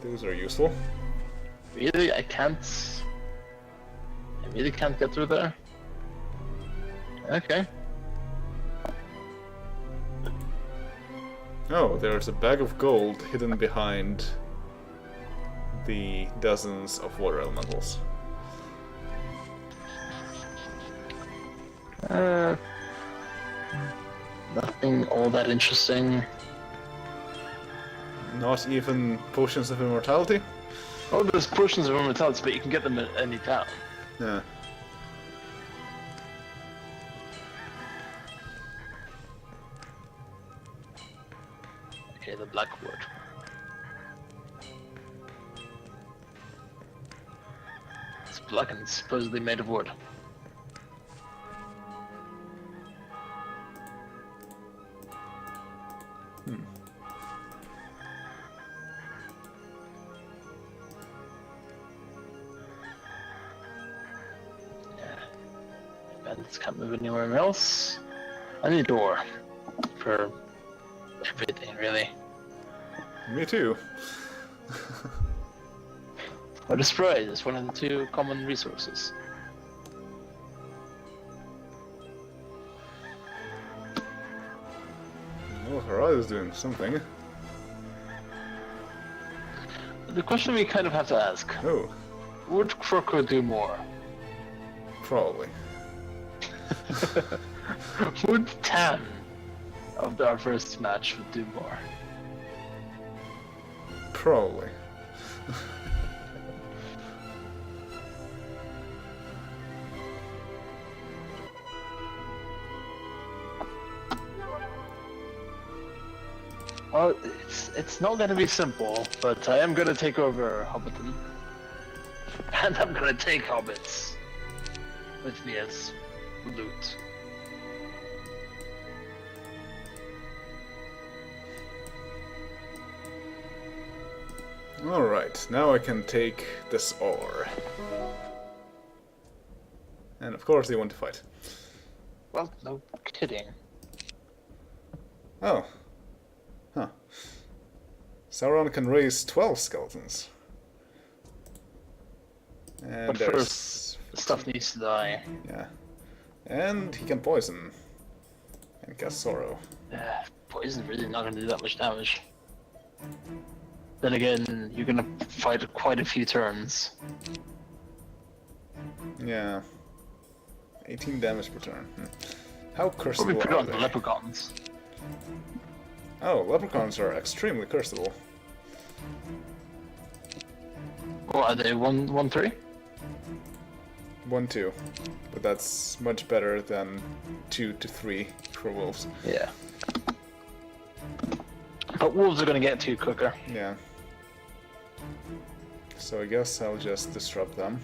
Those are useful. Really? I really can't get through there? Okay. Oh, there's a bag of gold hidden behind the dozens of water elementals. Nothing all that interesting. Not even potions of immortality? Oh, there's potions of immortality, but you can get them at any town. Yeah. Okay, the Blackwood. It's black and supposedly made of wood. Bandits can't move anywhere else. I need a door for everything, really. Me too. What a surprise! It's one of the 2 common resources. Well, Horizon's doing something. The question we kind of have to ask: Oh, would Croco do more? probably. Would Tan of our first match would do more? Probably. Well, it's not gonna be simple, but I am gonna take over Hobbiton. And I'm gonna take hobbits with me as loot. Alright, now I can take this ore. And of course they want to fight. Well, no kidding. Oh. Huh. Sauron can raise 12 skeletons. And But there's... first, stuff needs to die. Yeah. And he can poison. And cast sorrow. Poison really not gonna do that much damage. Then again, you're gonna fight quite a few turns. Yeah. 18 damage per turn. How Probably curseable put are on the they? leprechauns. Oh, leprechauns are extremely curseable. Well, are they 1-3? 1-2. But that's much better than 2-3 for wolves. Yeah. But wolves are gonna get to you quicker. Yeah. So I guess I'll just disrupt them.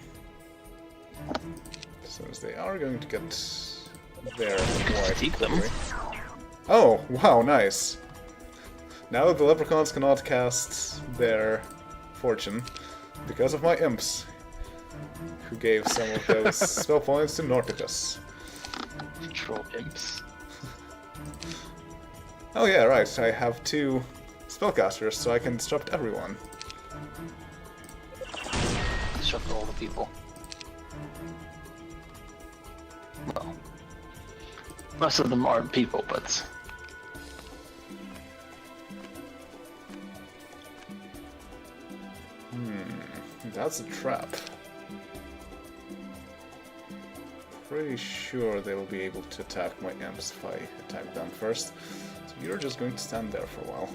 Since they are going to get there quite Take them. quickly. Oh, wow, nice. Now the leprechauns cannot cast their fortune because of my imps, who gave some of those spell points to Norticus. Troll imps. Oh yeah, right, I have 2 spellcasters, so I can disrupt everyone. Disrupt all the people. Well, most of them aren't people, but That's a trap. Pretty sure they will be able to attack my imps if I attack them first. So you're just going to stand there for a while.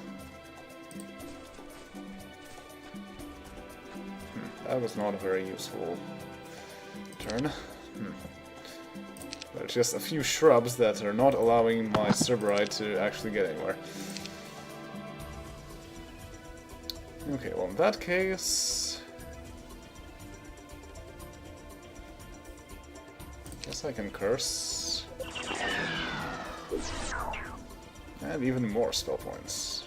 That was not a very useful turn. There's just a few shrubs that are not allowing my Cerberite to actually get anywhere. Okay, well in that case... guess I can curse. And even more spell points.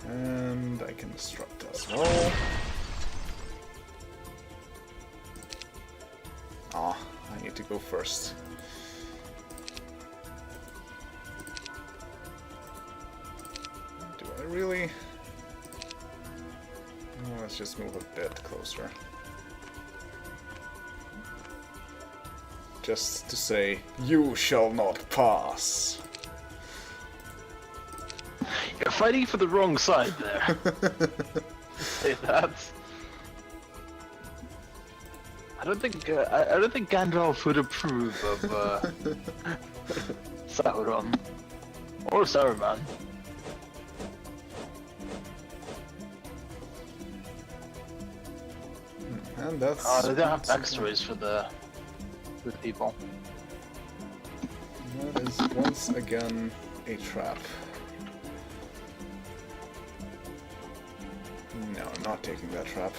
And I can disrupt as well. Ah, I need to go first. Do I really? Oh, let's just move a bit closer. Just to say, you shall not pass. you're fighting for the wrong side there. Say that. I don't think Gandalf would approve of Sauron or Saruman. And that's... They don't have backstories for the people. That is once again a trap. No, I'm not taking that trap.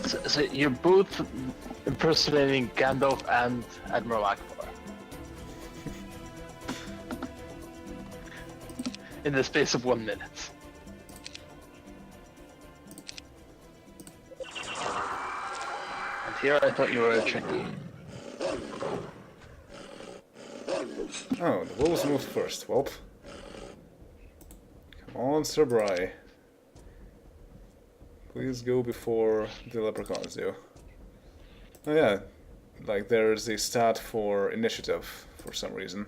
So you're both impersonating Gandalf and Admiral Akbar. In the space of 1 minute. And here I thought you were tricky. Oh, the wolves moved first, whelp. Come on, Sir Bry. Please go before the leprechauns do. Oh yeah, like there's a stat for initiative for some reason.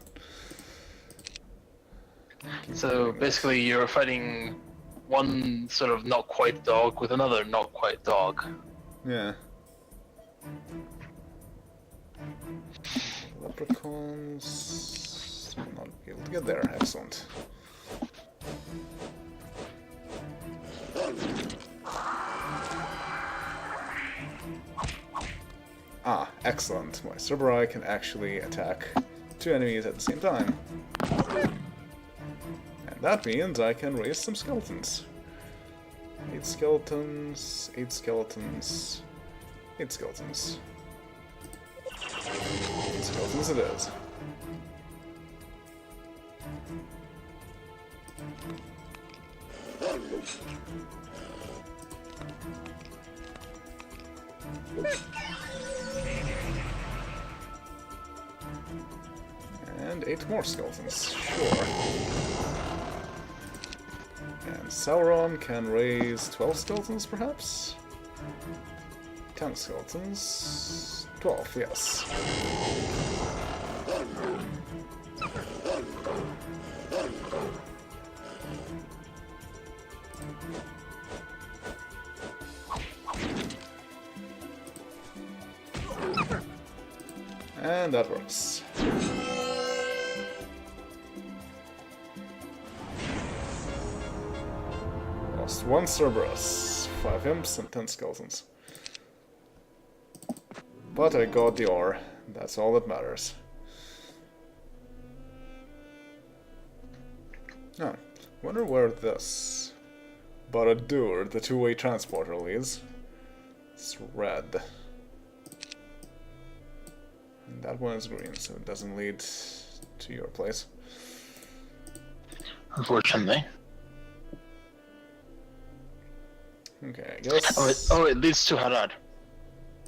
So basically you're fighting one sort of not quite dog with another not quite dog. Yeah. Leprechauns will not be able to get there. Excellent. Ah, excellent. My Cerberus can actually attack 2 enemies at the same time. And that means I can raise some skeletons. 8 skeletons, 8 skeletons, 8 skeletons. 8 skeletons it is. And 8 more skeletons, sure. And Sauron can raise 12 skeletons, perhaps? 10 skeletons... 12, yes. And that works. Lost 1 Cerberus, 5 imps, and 10 skeletons. But I got the ore. That's all that matters. Oh, wonder where this Baradur, the two-way transporter, leads. It's red. And that one is green, so it doesn't lead to your place. Unfortunately. Okay, I guess... Oh, it leads to Harad.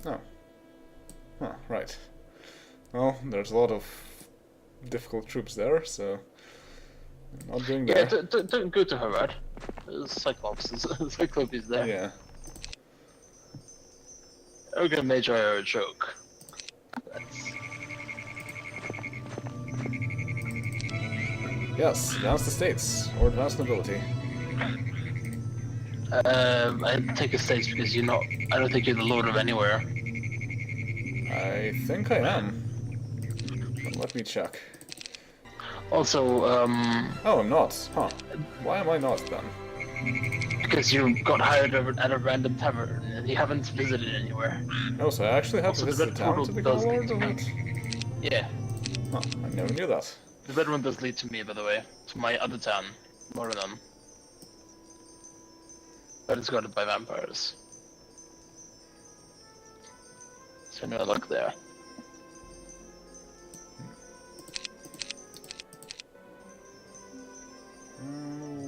Oh. Huh, right. Well, there's a lot of difficult troops there, so... I'm not going there. Yeah, don't go to Harad. Cyclops is there. Yeah. Ogre Magi are a joke. Yes, advanced estates, or advanced nobility. I take estates because you're not... I don't think you're the lord of anywhere. I think I am. But let me check. Also, Oh, I'm not. Huh. Why am I not, then? because you got hired at a random tavern and you haven't visited anywhere. Oh, so I actually have Also, to the visit red the town portal to become does a lord, lead or to what? me. Yeah, Huh, I never knew that. the red one does lead to me, by the way. To my other town, Moranum. But it's guarded by vampires. So no luck there.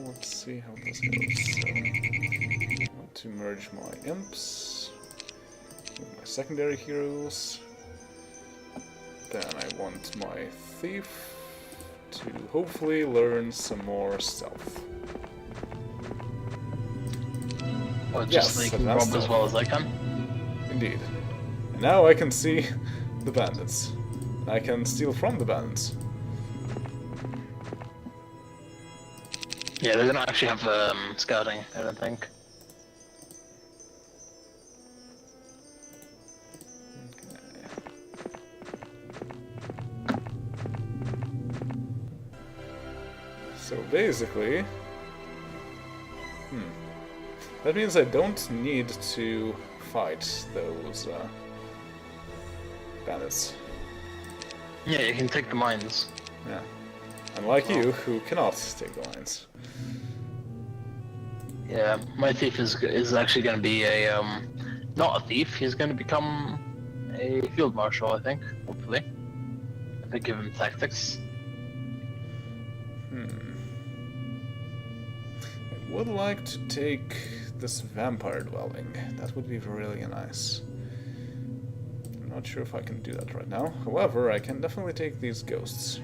Let's see how this goes. So, I want to merge my imps with my secondary heroes. Then I want my thief to hopefully learn some more stealth. Or Yes, just like advanced rob as stealth. well as I can. Indeed. And now I can see the bandits. I can steal from the bandits. Yeah, they don't actually have scouting, I don't think. So basically... That means I don't need to fight those bandits. Yeah, you can take the mines. Yeah. Unlike you, who cannot take the lines. Yeah, my thief is actually going to be a not a thief. He's going to become a field marshal, I think. Hopefully, if I give him tactics. I would like to take this vampire dwelling. That would be really nice. I'm not sure if I can do that right now. However, I can definitely take these ghosts.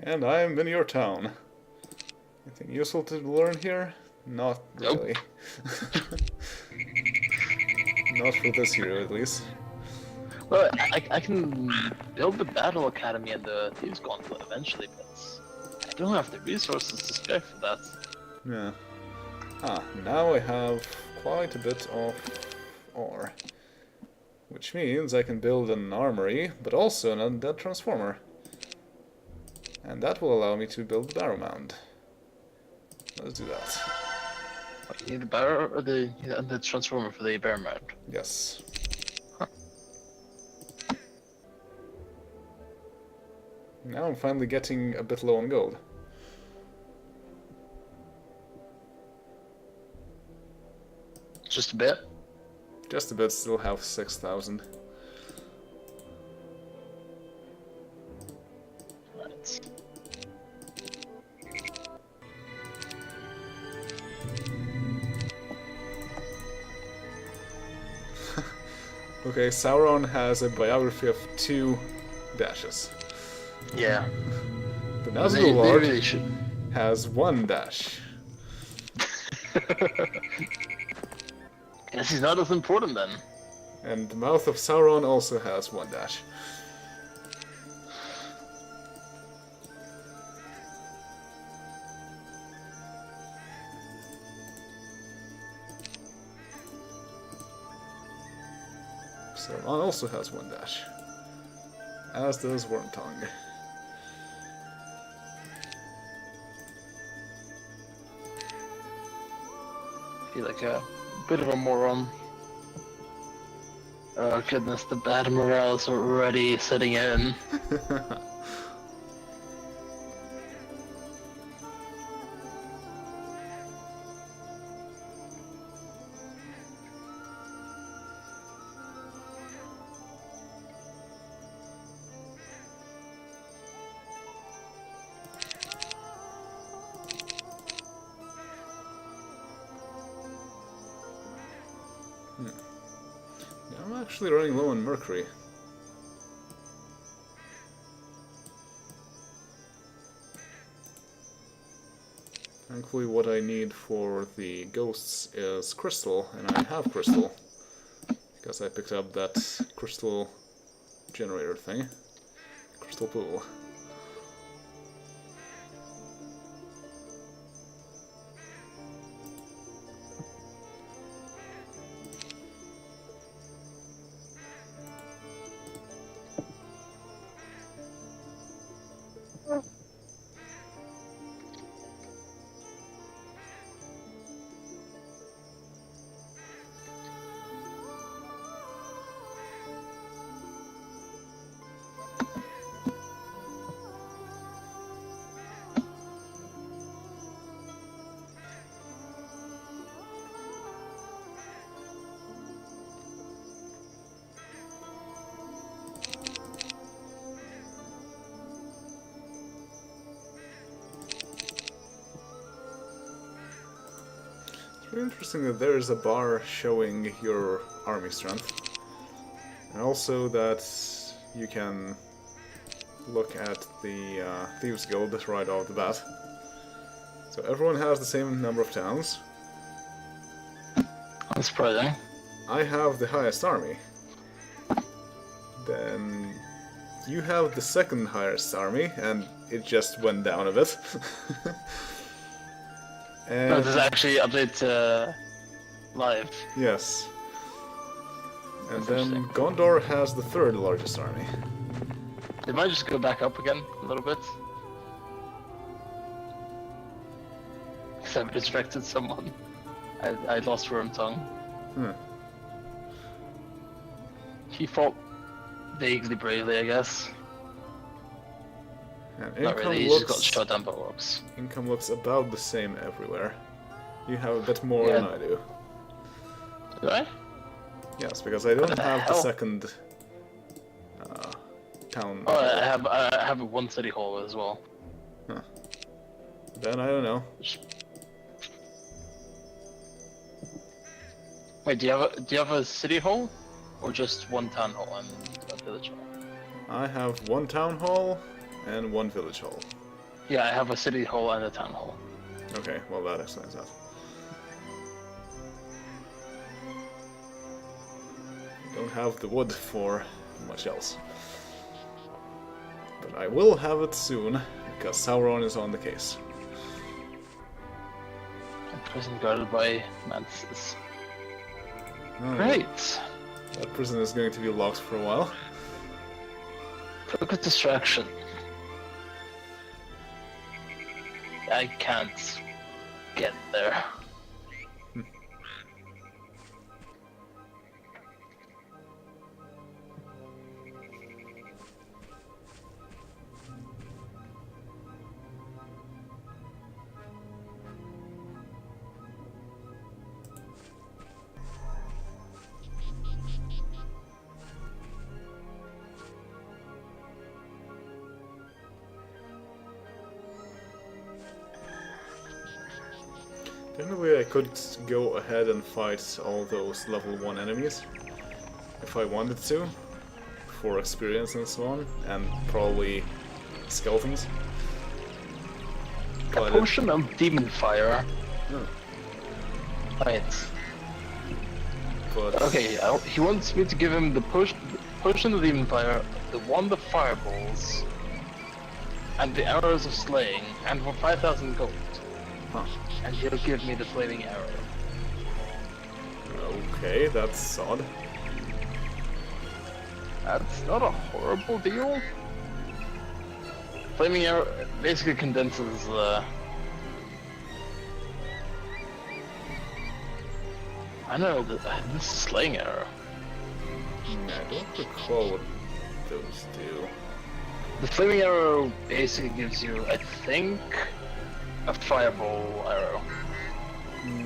And I'm in your town. Anything useful to learn here? Not really. Not for this hero, at least. Well, I can build the battle academy and the thieves gauntlet eventually, but don't have the resources to spare for that. Yeah. Now I have quite a bit of ore. Which means I can build an armory, but also an undead transformer. And that will allow me to build the barrow mound. Let's do that. You need the barrow or the transformer for the barrow mound? Yes. Huh. Now I'm finally getting a bit low on gold. Just a bit? Just a bit, still have 6,000. Right. Okay, Sauron has a biography of 2 dashes. Yeah. The They Nazgul Lord really should. has 1 dash. Guess he's not as important then. And the mouth of Sauron also has 1 dash. Sauron also has 1 dash. As does Wormtongue. I feel like a bit of a moron. Oh goodness, the bad morale is already setting in. Yeah, I'm actually running low on mercury. Thankfully what I need for the ghosts is crystal, and I have crystal. Because I picked up that crystal generator thing. Crystal pool. It's really interesting that there is a bar showing your army strength. And also that you can look at the Thieves Guild right off the bat. So everyone has the same number of towns. That's surprising. I have the highest army. Then you have the second highest army, and it just went down a bit. And No, this is actually update live. yes. And That's then interesting. Gondor has the third largest army. They might just go back up again a little bit. Because I've distracted someone. I lost Wormtongue. Hmm. He fought vaguely bravely, I guess. And Not really, he just got shot down by orcs. income looks about the same everywhere. You have a bit more Yeah. than I do. Do I? Yes, because I don't the have the hell? second town. Oh, I have one city hall as well. Then I don't know. Wait, do you have a city hall, or just one town hall and a village hall? I have 1 town hall and 1 village hall. Yeah, I have a city hall and a town hall. Okay, well that explains that. Don't have the wood for much else. But I will have it soon, because Sauron is on the case. A prison guarded by mantises. Oh, Great! that prison is going to be locked for a while. Focus distraction. I can't get there. The only way I could go ahead and fight all those level 1 enemies, if I wanted to, for experience and so on, and probably skeletons. A But potion of demon fire. Right. but Okay, he wants me to give him the potion of demon fire, the wand of fireballs, and the arrows of slaying, and for 5,000 gold. Huh. And he'll give me the flaming arrow. Okay, that's odd. That's not a horrible deal. Flaming arrow basically condenses I know, this is slaying arrow. I don't recall what those do. The flaming arrow basically gives you, I think, a fireball arrow.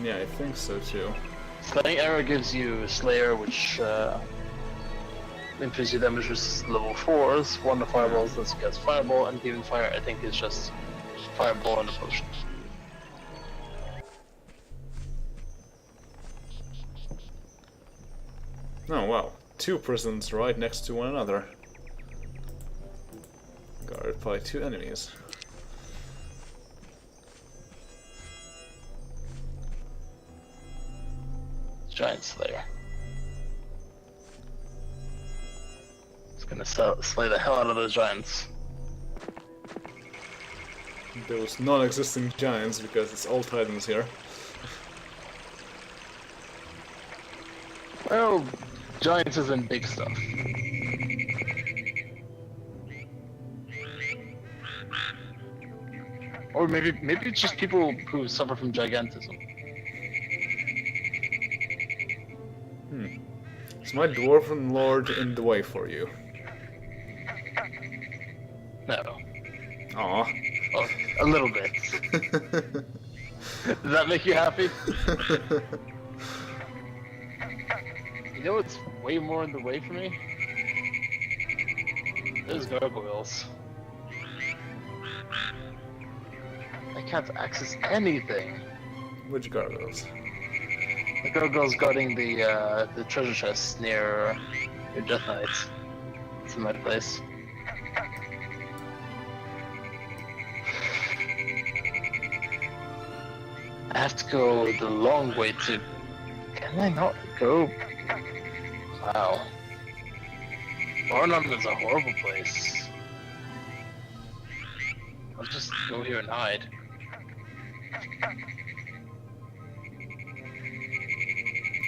Yeah, I think so too. Slaying arrow gives you Slayer, which increases your damage resistance to level 4s. One of fireballs lets you cast fireball, and demon fire I think is just fireball and a potion. Oh wow, 2 prisons right next to one another. Guarded by 2 enemies. Giant Slayer. It's gonna slay the hell out of those giants. Those non-existing giants, because it's all titans here. Well, giants isn't big stuff. Or maybe it's just people who suffer from gigantism. Is my dwarven lord in the way for you? No. Aw. Oh, a little bit. Does that make you happy? You know what's way more in the way for me? There's gargoyles. I can't access anything. Which gargoyles? The gargoyles guarding the treasure chest near your Death Knight. It's in my place. I have to go the long way to... Can I not go? Wow. Barnum is a horrible place. I'll just go here and hide.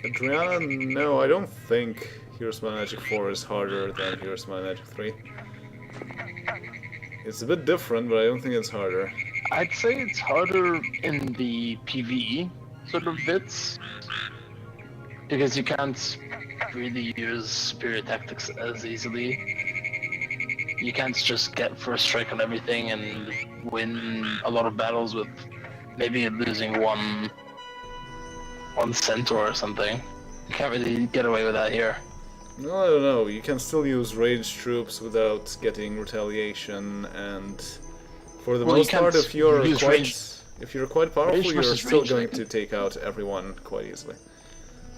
Adriana, no, I don't think Heroes Might and Magic 4 is harder than Heroes Might and Magic 3. It's a bit different, but I don't think it's harder. I'd say it's harder in the PvE sort of bits, because you can't really use superior tactics as easily. You can't just get first strike on everything and win a lot of battles with maybe losing one centaur or something. You can't really get away with that here. No, I don't know. You can still use ranged troops without getting retaliation, and for the most part, if you're quite powerful, you're still going to take out everyone quite easily.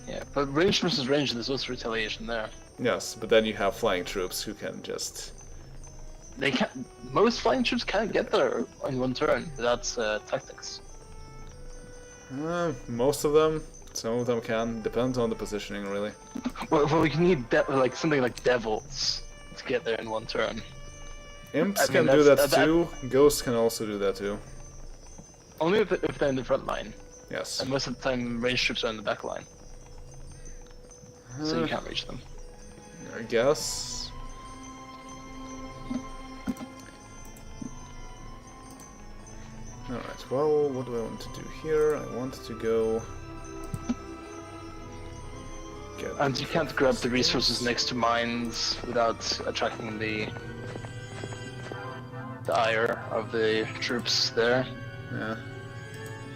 Yeah, but range versus range, there's also retaliation there. Yes, but then you have flying troops who can just... They can't. Most flying troops can't get there in one turn. That's tactics. Most of them. Some of them can. Depends on the positioning, really. Well you need like something like devils to get there in one turn. Imps I mean, can do that that's- too. Ghosts can also do that too. Only if they're in the front line. Yes. And most of the time, ranged troops are in the back line. So you can't reach them. I guess. Alright, well, what do I want to do here? I want to go... And you can't grab the resources next to mines without attracting the ire of the troops there. Yeah.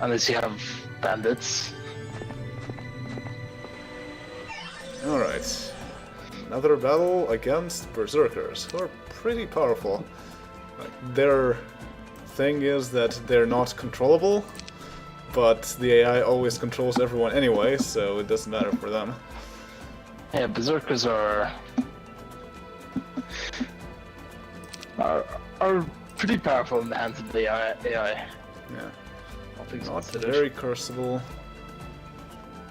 Unless you have bandits. Alright. Another battle against Berserkers, who are pretty powerful. Like, their thing is that they're not controllable, but the AI always controls everyone anyway, so it doesn't matter for them. Yeah, Berserkers are pretty powerful in the hands of the AI. Yeah. All things Not considered. very curseable.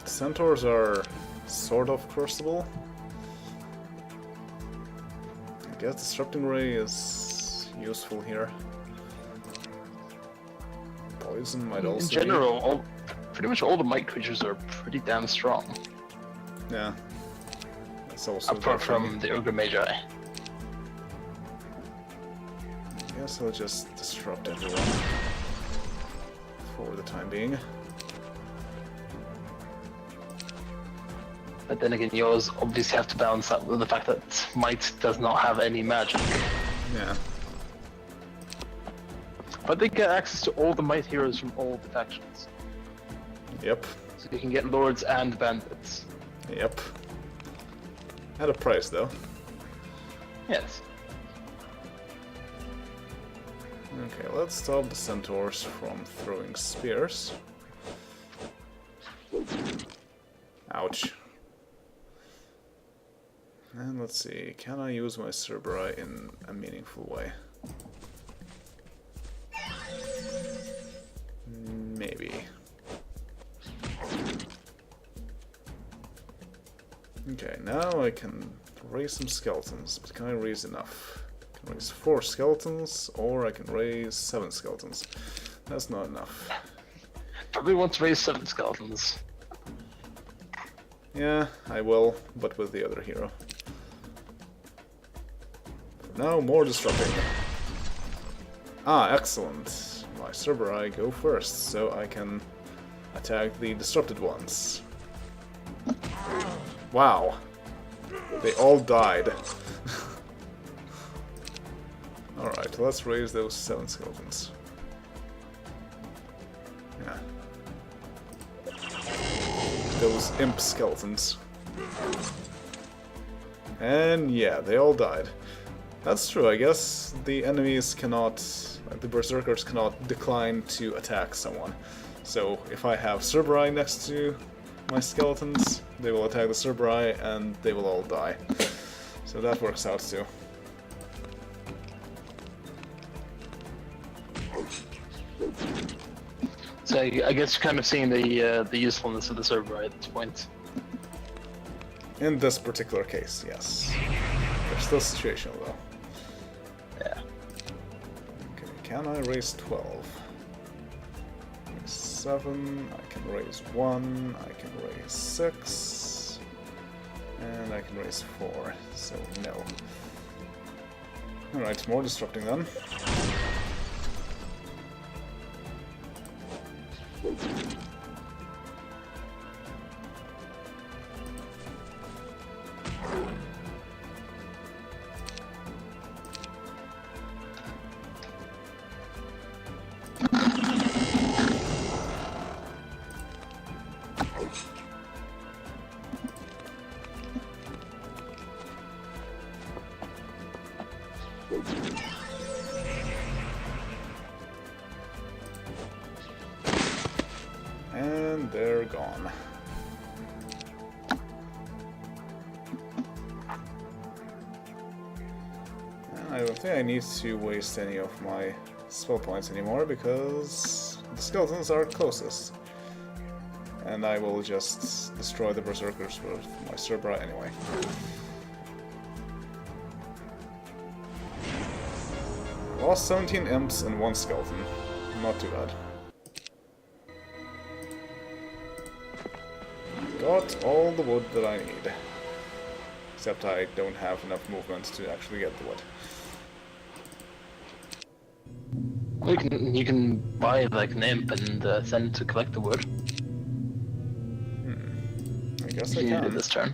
Centaurs are sort of curseable. I guess Disrupting Ray is useful here. Poison might also In general, pretty much all the might creatures are pretty damn strong. be. Yeah. That's also Apart good from the Ogre Magi. I guess I'll just disrupt everyone for the time being. But then again, you always obviously have to balance that with the fact that might does not have any magic. Yeah. But they get access to all the might heroes from all the factions. Yep. So you can get lords and bandits. Yep. At a price, though. Yes. Okay, let's stop the centaurs from throwing spears. Ouch. And let's see, can I use my Cerberus in a meaningful way? Maybe. Okay, now I can raise some skeletons, but can I raise enough? I can raise 4 skeletons, or I can raise 7 skeletons. That's not enough. Probably want to raise 7 skeletons. Yeah, I will, but with the other hero. For now, more disrupting. Ah, excellent. My Cerberus go first, so I can attack the disrupted ones. Wow. They all died. Alright, let's raise those 7 skeletons. Yeah. Those imp skeletons. And yeah, they all died. That's true, I guess the enemies cannot, like the berserkers cannot decline to attack someone. So if I have Cerberus next to my skeletons, they will attack the Cerberus and they will all die. So that works out too. So I guess you're kind of seeing the usefulness of the Cerberus at this point. In this particular case, yes. They're still situational though. Yeah. Okay, can I raise 12? Raise 7, I can raise 1, I can raise 6, and I can raise 4, so no. Alright, more disrupting then. And they're gone. And I don't think I need to waste any of my spell points anymore because the skeletons are closest. And I will just destroy the berserkers with my Cerberus anyway. lost 17 imps and 1 skeleton. Not too bad. Got all the wood that I need. Except I don't have enough movement to actually get the wood. Well, you can buy like an imp and send to collect the wood. I guess If I you can. do this turn.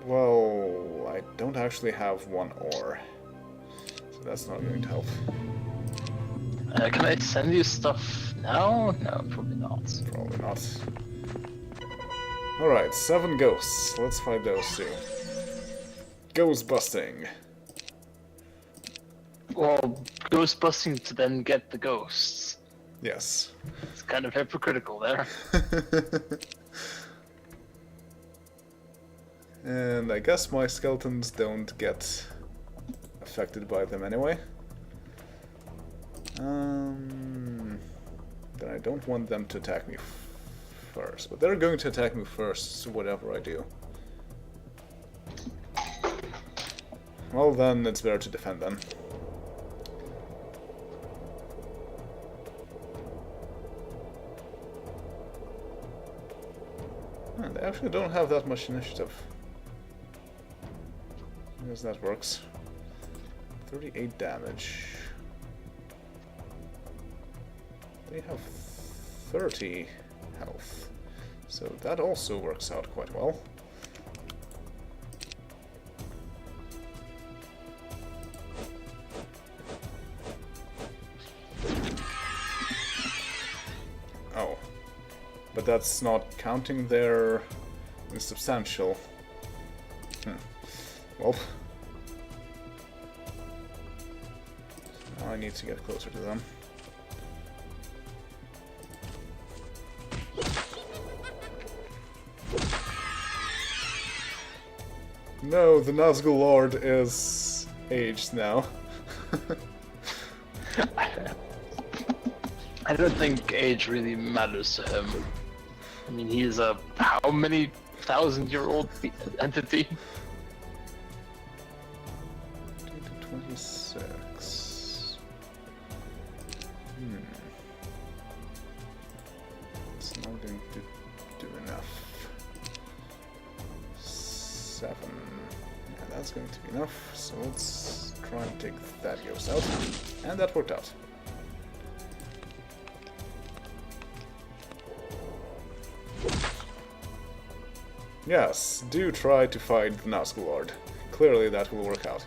Well, I don't actually have 1 ore. So that's not going to help. Can I send you stuff now? No, probably not. Probably not. Alright, 7 ghosts. Let's fight those 2. Ghost busting. Well, ghost busting to then get the ghosts. Yes. It's kind of hypocritical there. And I guess my skeletons don't get affected by them anyway. Then I don't want them to attack me first, but they're going to attack me first, whatever I do. Well, then it's better to defend them. And they actually don't have that much initiative. I guess that works. 38 damage. They have 30 health. So that also works out quite well. Oh. But that's not counting their insubstantial. Well. Now I need to get closer to them. No, the Nazgul Lord is aged now. I don't think age really matters to him. I mean, he is a how many 1,000-year-old entity? 26. It's not going to do enough. 7. Yeah, that's going to be enough. So let's try and take that ghost out. And that worked out. Yes, do try to fight the Nazgul Lord. Clearly that will work out.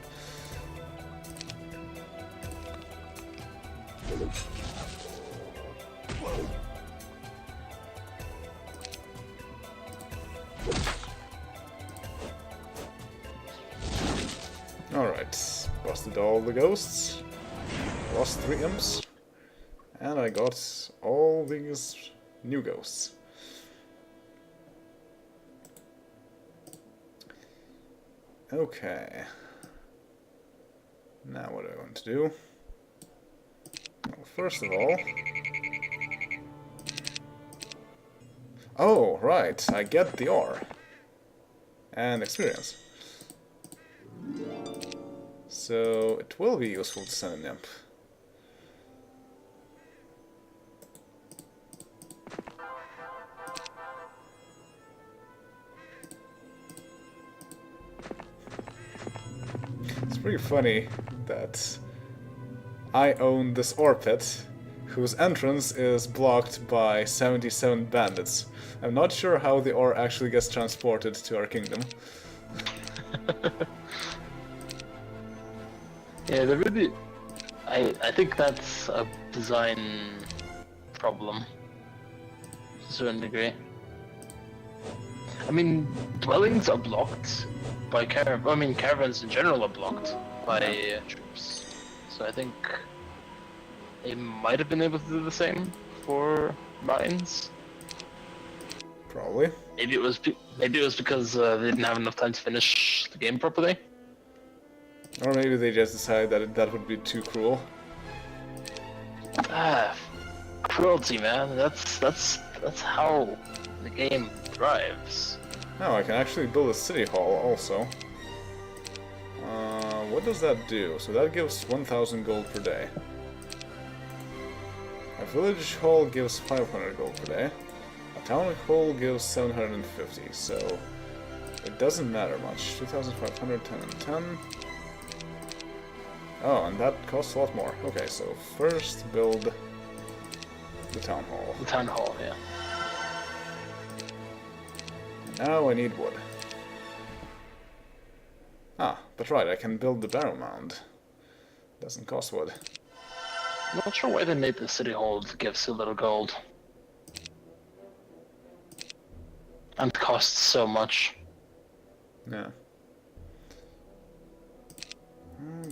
Alright, busted all the ghosts, lost 3 imps, and I got all these new ghosts. Okay. Now what do I want to do? Well, first of all... Oh, right, I get the ore. And experience. So it will be useful to send an imp. It's pretty funny that I own this ore pit, whose entrance is blocked by 77 bandits. I'm not sure how the ore actually gets transported to our kingdom. Yeah, they really... I think that's a design problem, to a certain degree. I mean, dwellings are blocked by caravans in general are blocked by troops. So I think they might have been able to do the same for mines. Probably. Maybe it was because they didn't have enough time to finish the game properly. Or maybe they just decided that that would be too cruel. Ah, cruelty, man. That's how the game thrives. Oh, I can actually build a city hall also. what does that do? So that gives 1,000 gold per day. A village hall gives 500 gold per day. A town hall gives 750, so it doesn't matter much. 2,500, 10 and 10. Oh, and that costs a lot more. Okay, so first build the town hall. The town hall, yeah. Now I need wood. Ah, that's right, I can build the barrow mound. Doesn't cost wood. I'm not sure why they made the city hall to give so little gold. And costs so much. Yeah.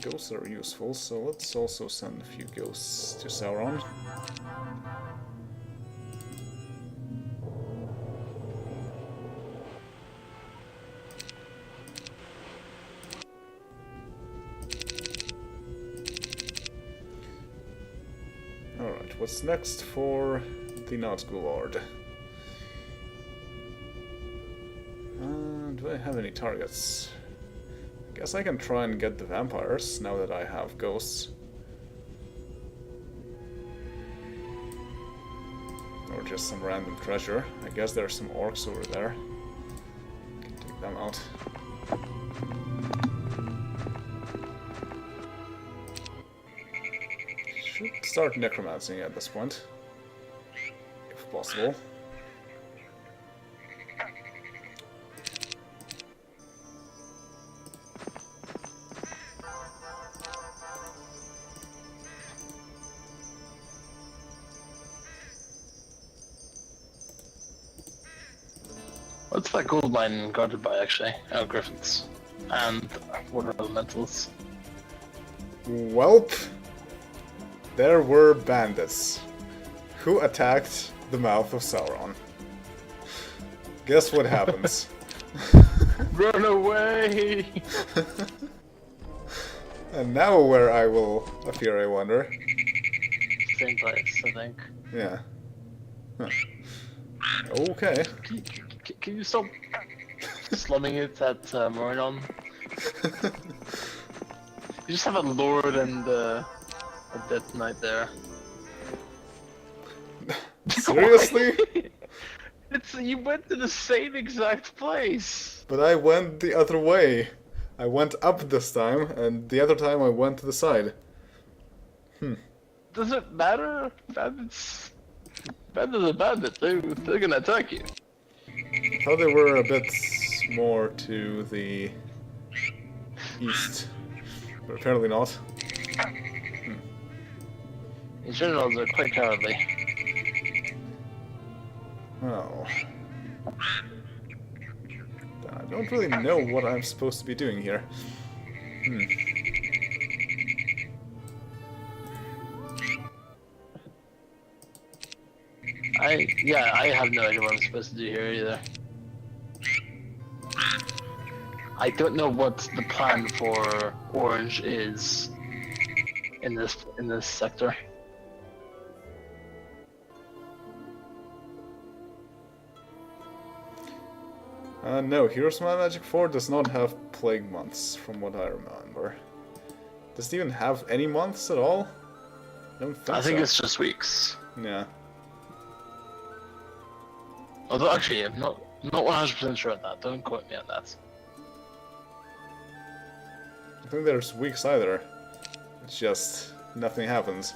Ghosts are useful, so let's also send a few ghosts to Sauron. Alright, what's next for the Nazgul Lord? Do I have any targets? I guess I can try and get the vampires now that I have ghosts. Or just some random treasure. I guess there's some orcs over there. Can take them out. Should start necromancing at this point, if possible. What's that gold mine guarded by, actually? Oh, griffins. And water elementals. Welp, there were bandits who attacked the mouth of Sauron. Guess what happens? Run away! And now where I will appear, I wonder. Same place, I think. Yeah. Huh. Okay. Can you stop slumming it at Morinon? You just have a lord and a dead knight there. Seriously? You went to the same exact place. But I went the other way. I went up this time, and the other time I went to the side. Does it matter? Bandits are bandits. They're gonna attack you. I thought they were a bit more to the east, but apparently not. In general, they're quite cowardly. Well, I don't really know what I'm supposed to be doing here. I have no idea what I'm supposed to do here either. I don't know what the plan for Orange is in this sector. No, Heroes of Might and Magic 4 does not have plague months, from what I remember. Does it even have any months at all? I think it's just weeks. Yeah. Although actually, I'm not 100% sure on that. Don't quote me on that. I think there's weeks either. It's just nothing happens.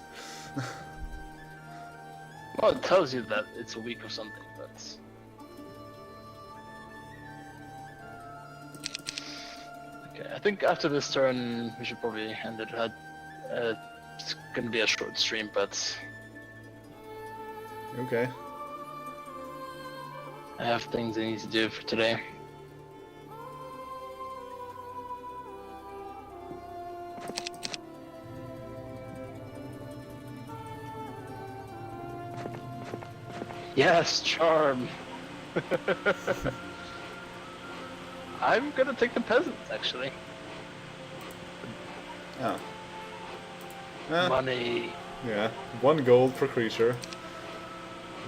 Well, it tells you that it's a week or something, but... Okay, I think after this turn, we should probably end it. It's gonna be a short stream, but... Okay. I have things I need to do for today. Yes, charm! I'm gonna take the peasants, actually. Oh. Money. Yeah, 1 gold per creature.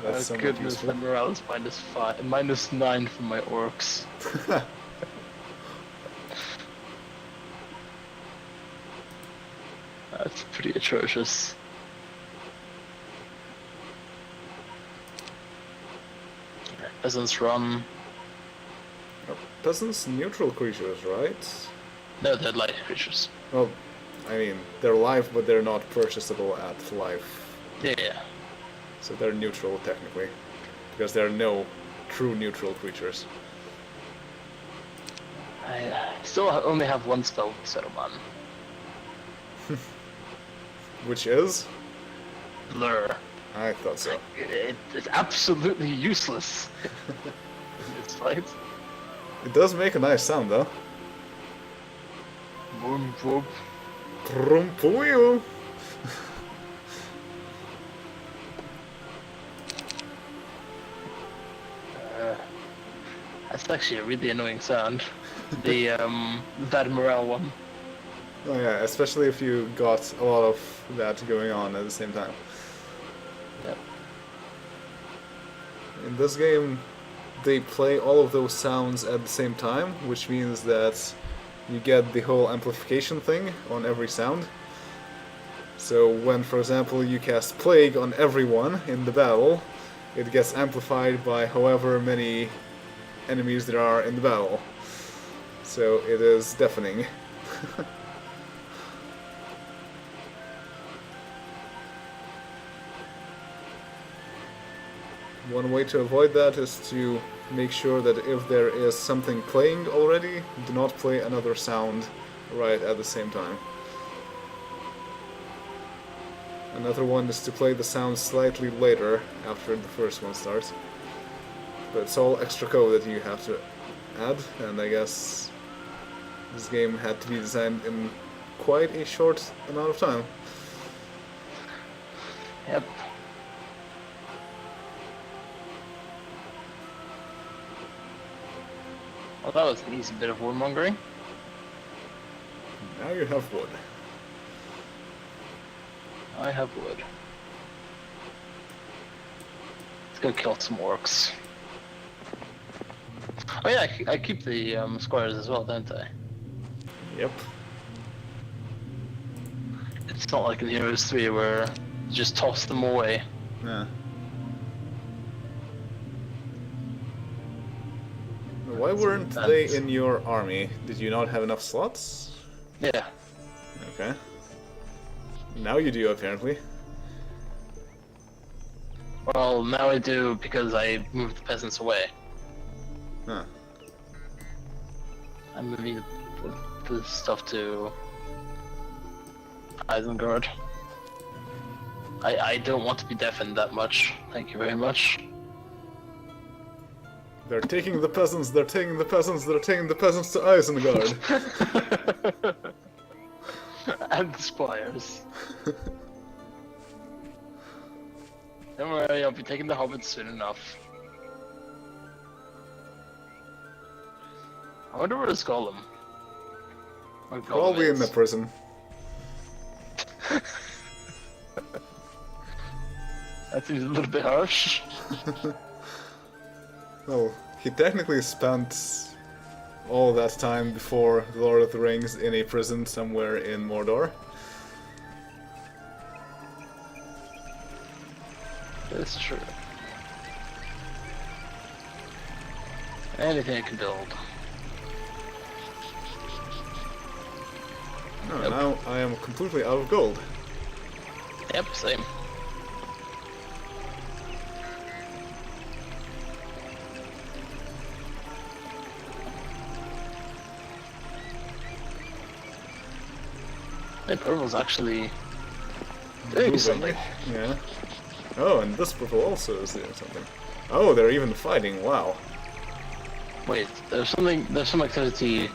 That's Oh somewhat goodness, useful. the morale's -9 from my orcs. pretty atrocious. Peasants run. Are peasants neutral creatures, right? No, they're light creatures. Well, I mean, they're life, but they're not purchasable at life. Yeah. So they're neutral, technically. Because there are no true neutral creatures. I still only have one spell with Saruman. Which is? Lure. I thought so. It's absolutely useless in this fight. It does make a nice sound, though. Boom, boom. Trumpuyo! That's actually a really annoying sound. The bad morale one. Oh yeah, especially if you got a lot of that going on at the same time. Yep. In this game, they play all of those sounds at the same time, which means that you get the whole amplification thing on every sound. So when, for example, you cast Plague on everyone in the battle, it gets amplified by however many enemies there are in the battle. So it is deafening. One way to avoid that is to make sure that if there is something playing already, do not play another sound right at the same time. Another one is to play the sound slightly later after the first one starts. But it's all extra code that you have to add, and I guess this game had to be designed in quite a short amount of time. Yep. Well, that was an easy bit of warmongering. Now you have wood. I have wood. Let's go kill some orcs. Oh yeah, I keep the squares as well, don't I? Yep. It's not like in Heroes 3 where you just toss them away. Yeah. Why weren't they in your army? Did you not have enough slots? Yeah. Okay. Now you do, apparently. Well, now I do because I moved the peasants away. Huh. I'm moving the stuff to Isengard. I don't want to be deafened that much. Thank you very much. They're taking the peasants, they're taking the peasants, they're taking the peasants to Isengard. And the squires. Don't worry, I'll be taking the hobbits soon enough. I wonder where is Gollum? Where Gollum Probably in the is. prison. That seems a little bit harsh. Well, he technically spent all that time before The Lord of the Rings in a prison somewhere in Mordor. That's true. Anything I can build. Oh, Yep. now I am completely out of gold. Yep, same. Hey, purple's actually doing Moving. something. Yeah. Oh, and this purple also is doing something. Oh, they're even fighting, wow. Wait, there's some activity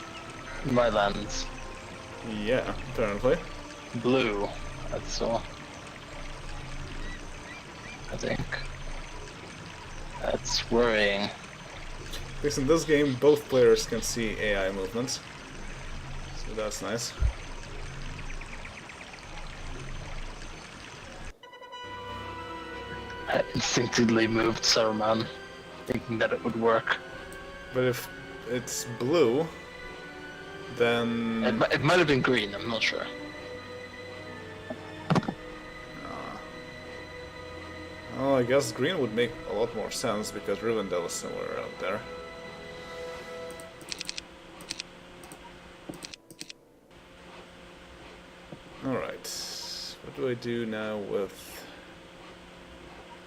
in my lands. Yeah, apparently. Blue, that's all. I think. That's worrying. At least in this game, both players can see AI movements. So that's nice. I instinctively moved Saruman, thinking that it would work. But if it's blue, then... It might have been green, I'm not sure. Well, I guess green would make a lot more sense because Rivendell is somewhere out there. Alright, what do I do now with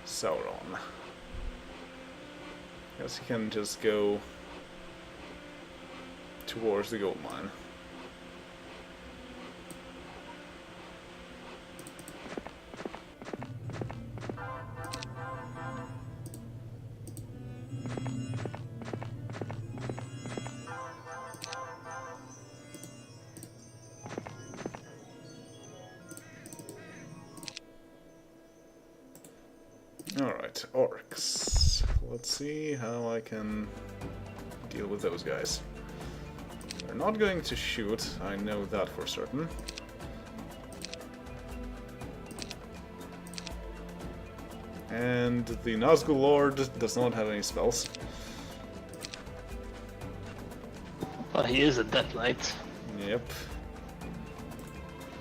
Sauron? Guess he can just go towards the gold mine. Alright, orcs. Let's see how I can deal with those guys. They're not going to shoot, I know that for certain. And the Nazgul Lord does not have any spells. But he is a Death Knight, Yep.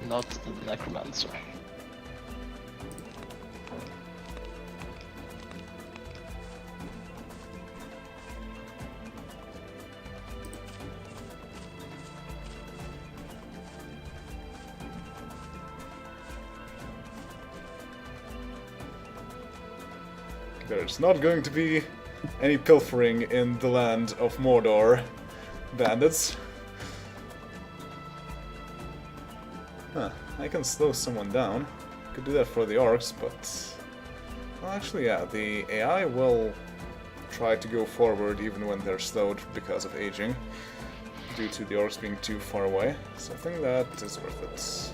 not a Necromancer. There's not going to be any pilfering in the land of Mordor, bandits. Huh, I can slow someone down. Could do that for the orcs, but... Well, actually, yeah, the AI will try to go forward even when they're slowed because of aging, due to the orcs being too far away, so I think that is worth it.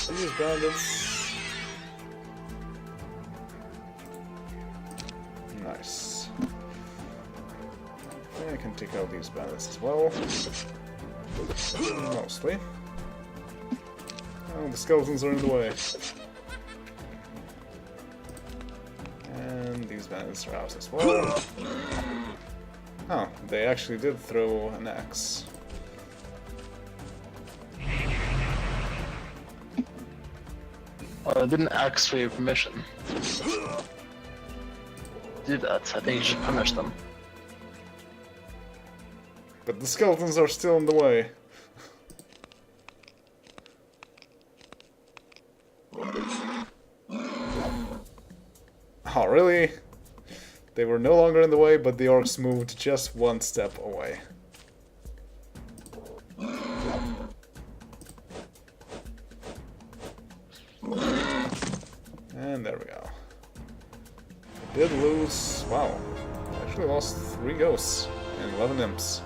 These bandits. Nice. I think I can take out these bandits as well. Mostly. Oh, the skeletons are in the way. And these bandits are out as well. Oh, they actually did throw an axe. Well, I didn't ask for your permission. Do that, I think you should punish them. But the skeletons are still in the way. Oh, really? They were no longer in the way, but the orcs moved just one step away. And there we go. I did lose... Wow. I actually lost 3 ghosts and 11 imps.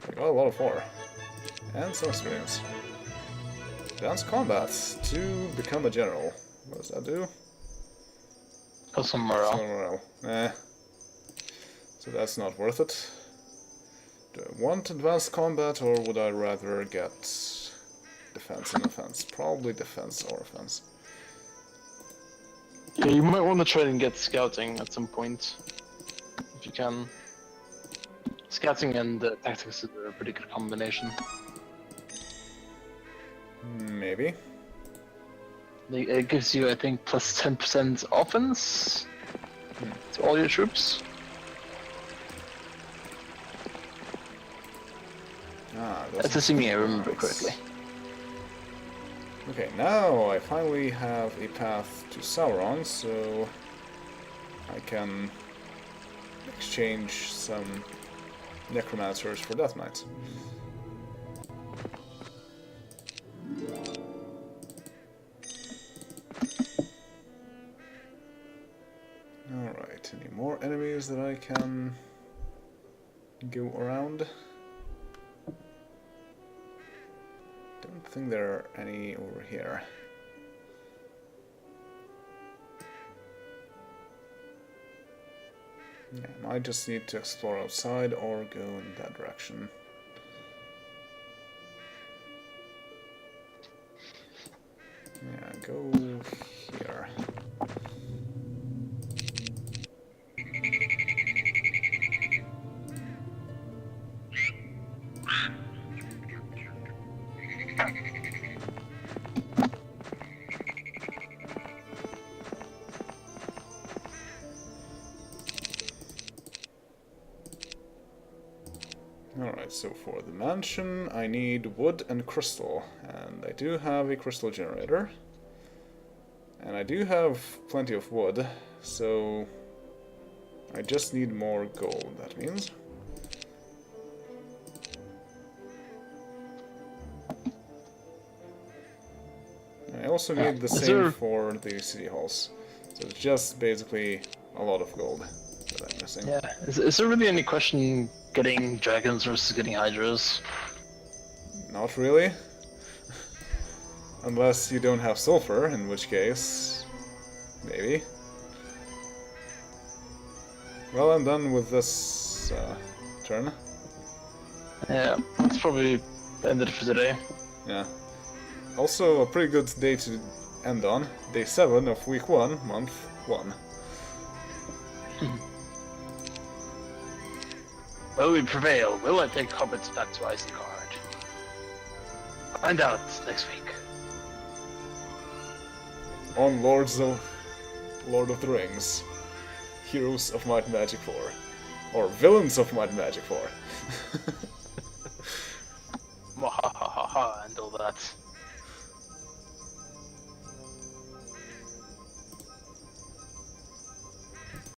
I got a lot of ore. And some experience. Dance combat to become a general. What does that do? Plus some morale. Some morale. Eh. So that's not worth it. Do I want advanced combat or would I rather get defense and offense? Probably defense or offense. Yeah, you might want to try and get scouting at some point. If you can. Scouting and tactics are a pretty good combination. Maybe. It gives you, I think, plus 10% offense to all your troops. Ah, That's assuming I remember correctly. Okay, now I finally have a path to Sauron, so I can exchange some necromancers for Death Knights. Alright, any more enemies that I can go around? Don't think there are any over here. Yeah, I might just need to explore outside or go in that direction. go here. Alright, so for the mansion I need wood and crystal, and I do have a crystal generator. And I do have plenty of wood, so I just need more gold, that means. I also need the same for the city halls, so it's just basically a lot of gold that I'm missing. Yeah, is there really any question getting dragons versus getting hydras? Not really. Unless you don't have sulfur, in which case, maybe. Well, I'm done with this turn. Yeah, that's probably ended for today. Yeah. Also, a pretty good day to end on. Day 7 of week 1, month 1. Will we prevail? Will I take hobbits back to Isengard? Find out next week. On Lord of the Rings. Heroes of Might and Magic 4. Or Villains of Might and Magic 4. Mwahahaha and all that.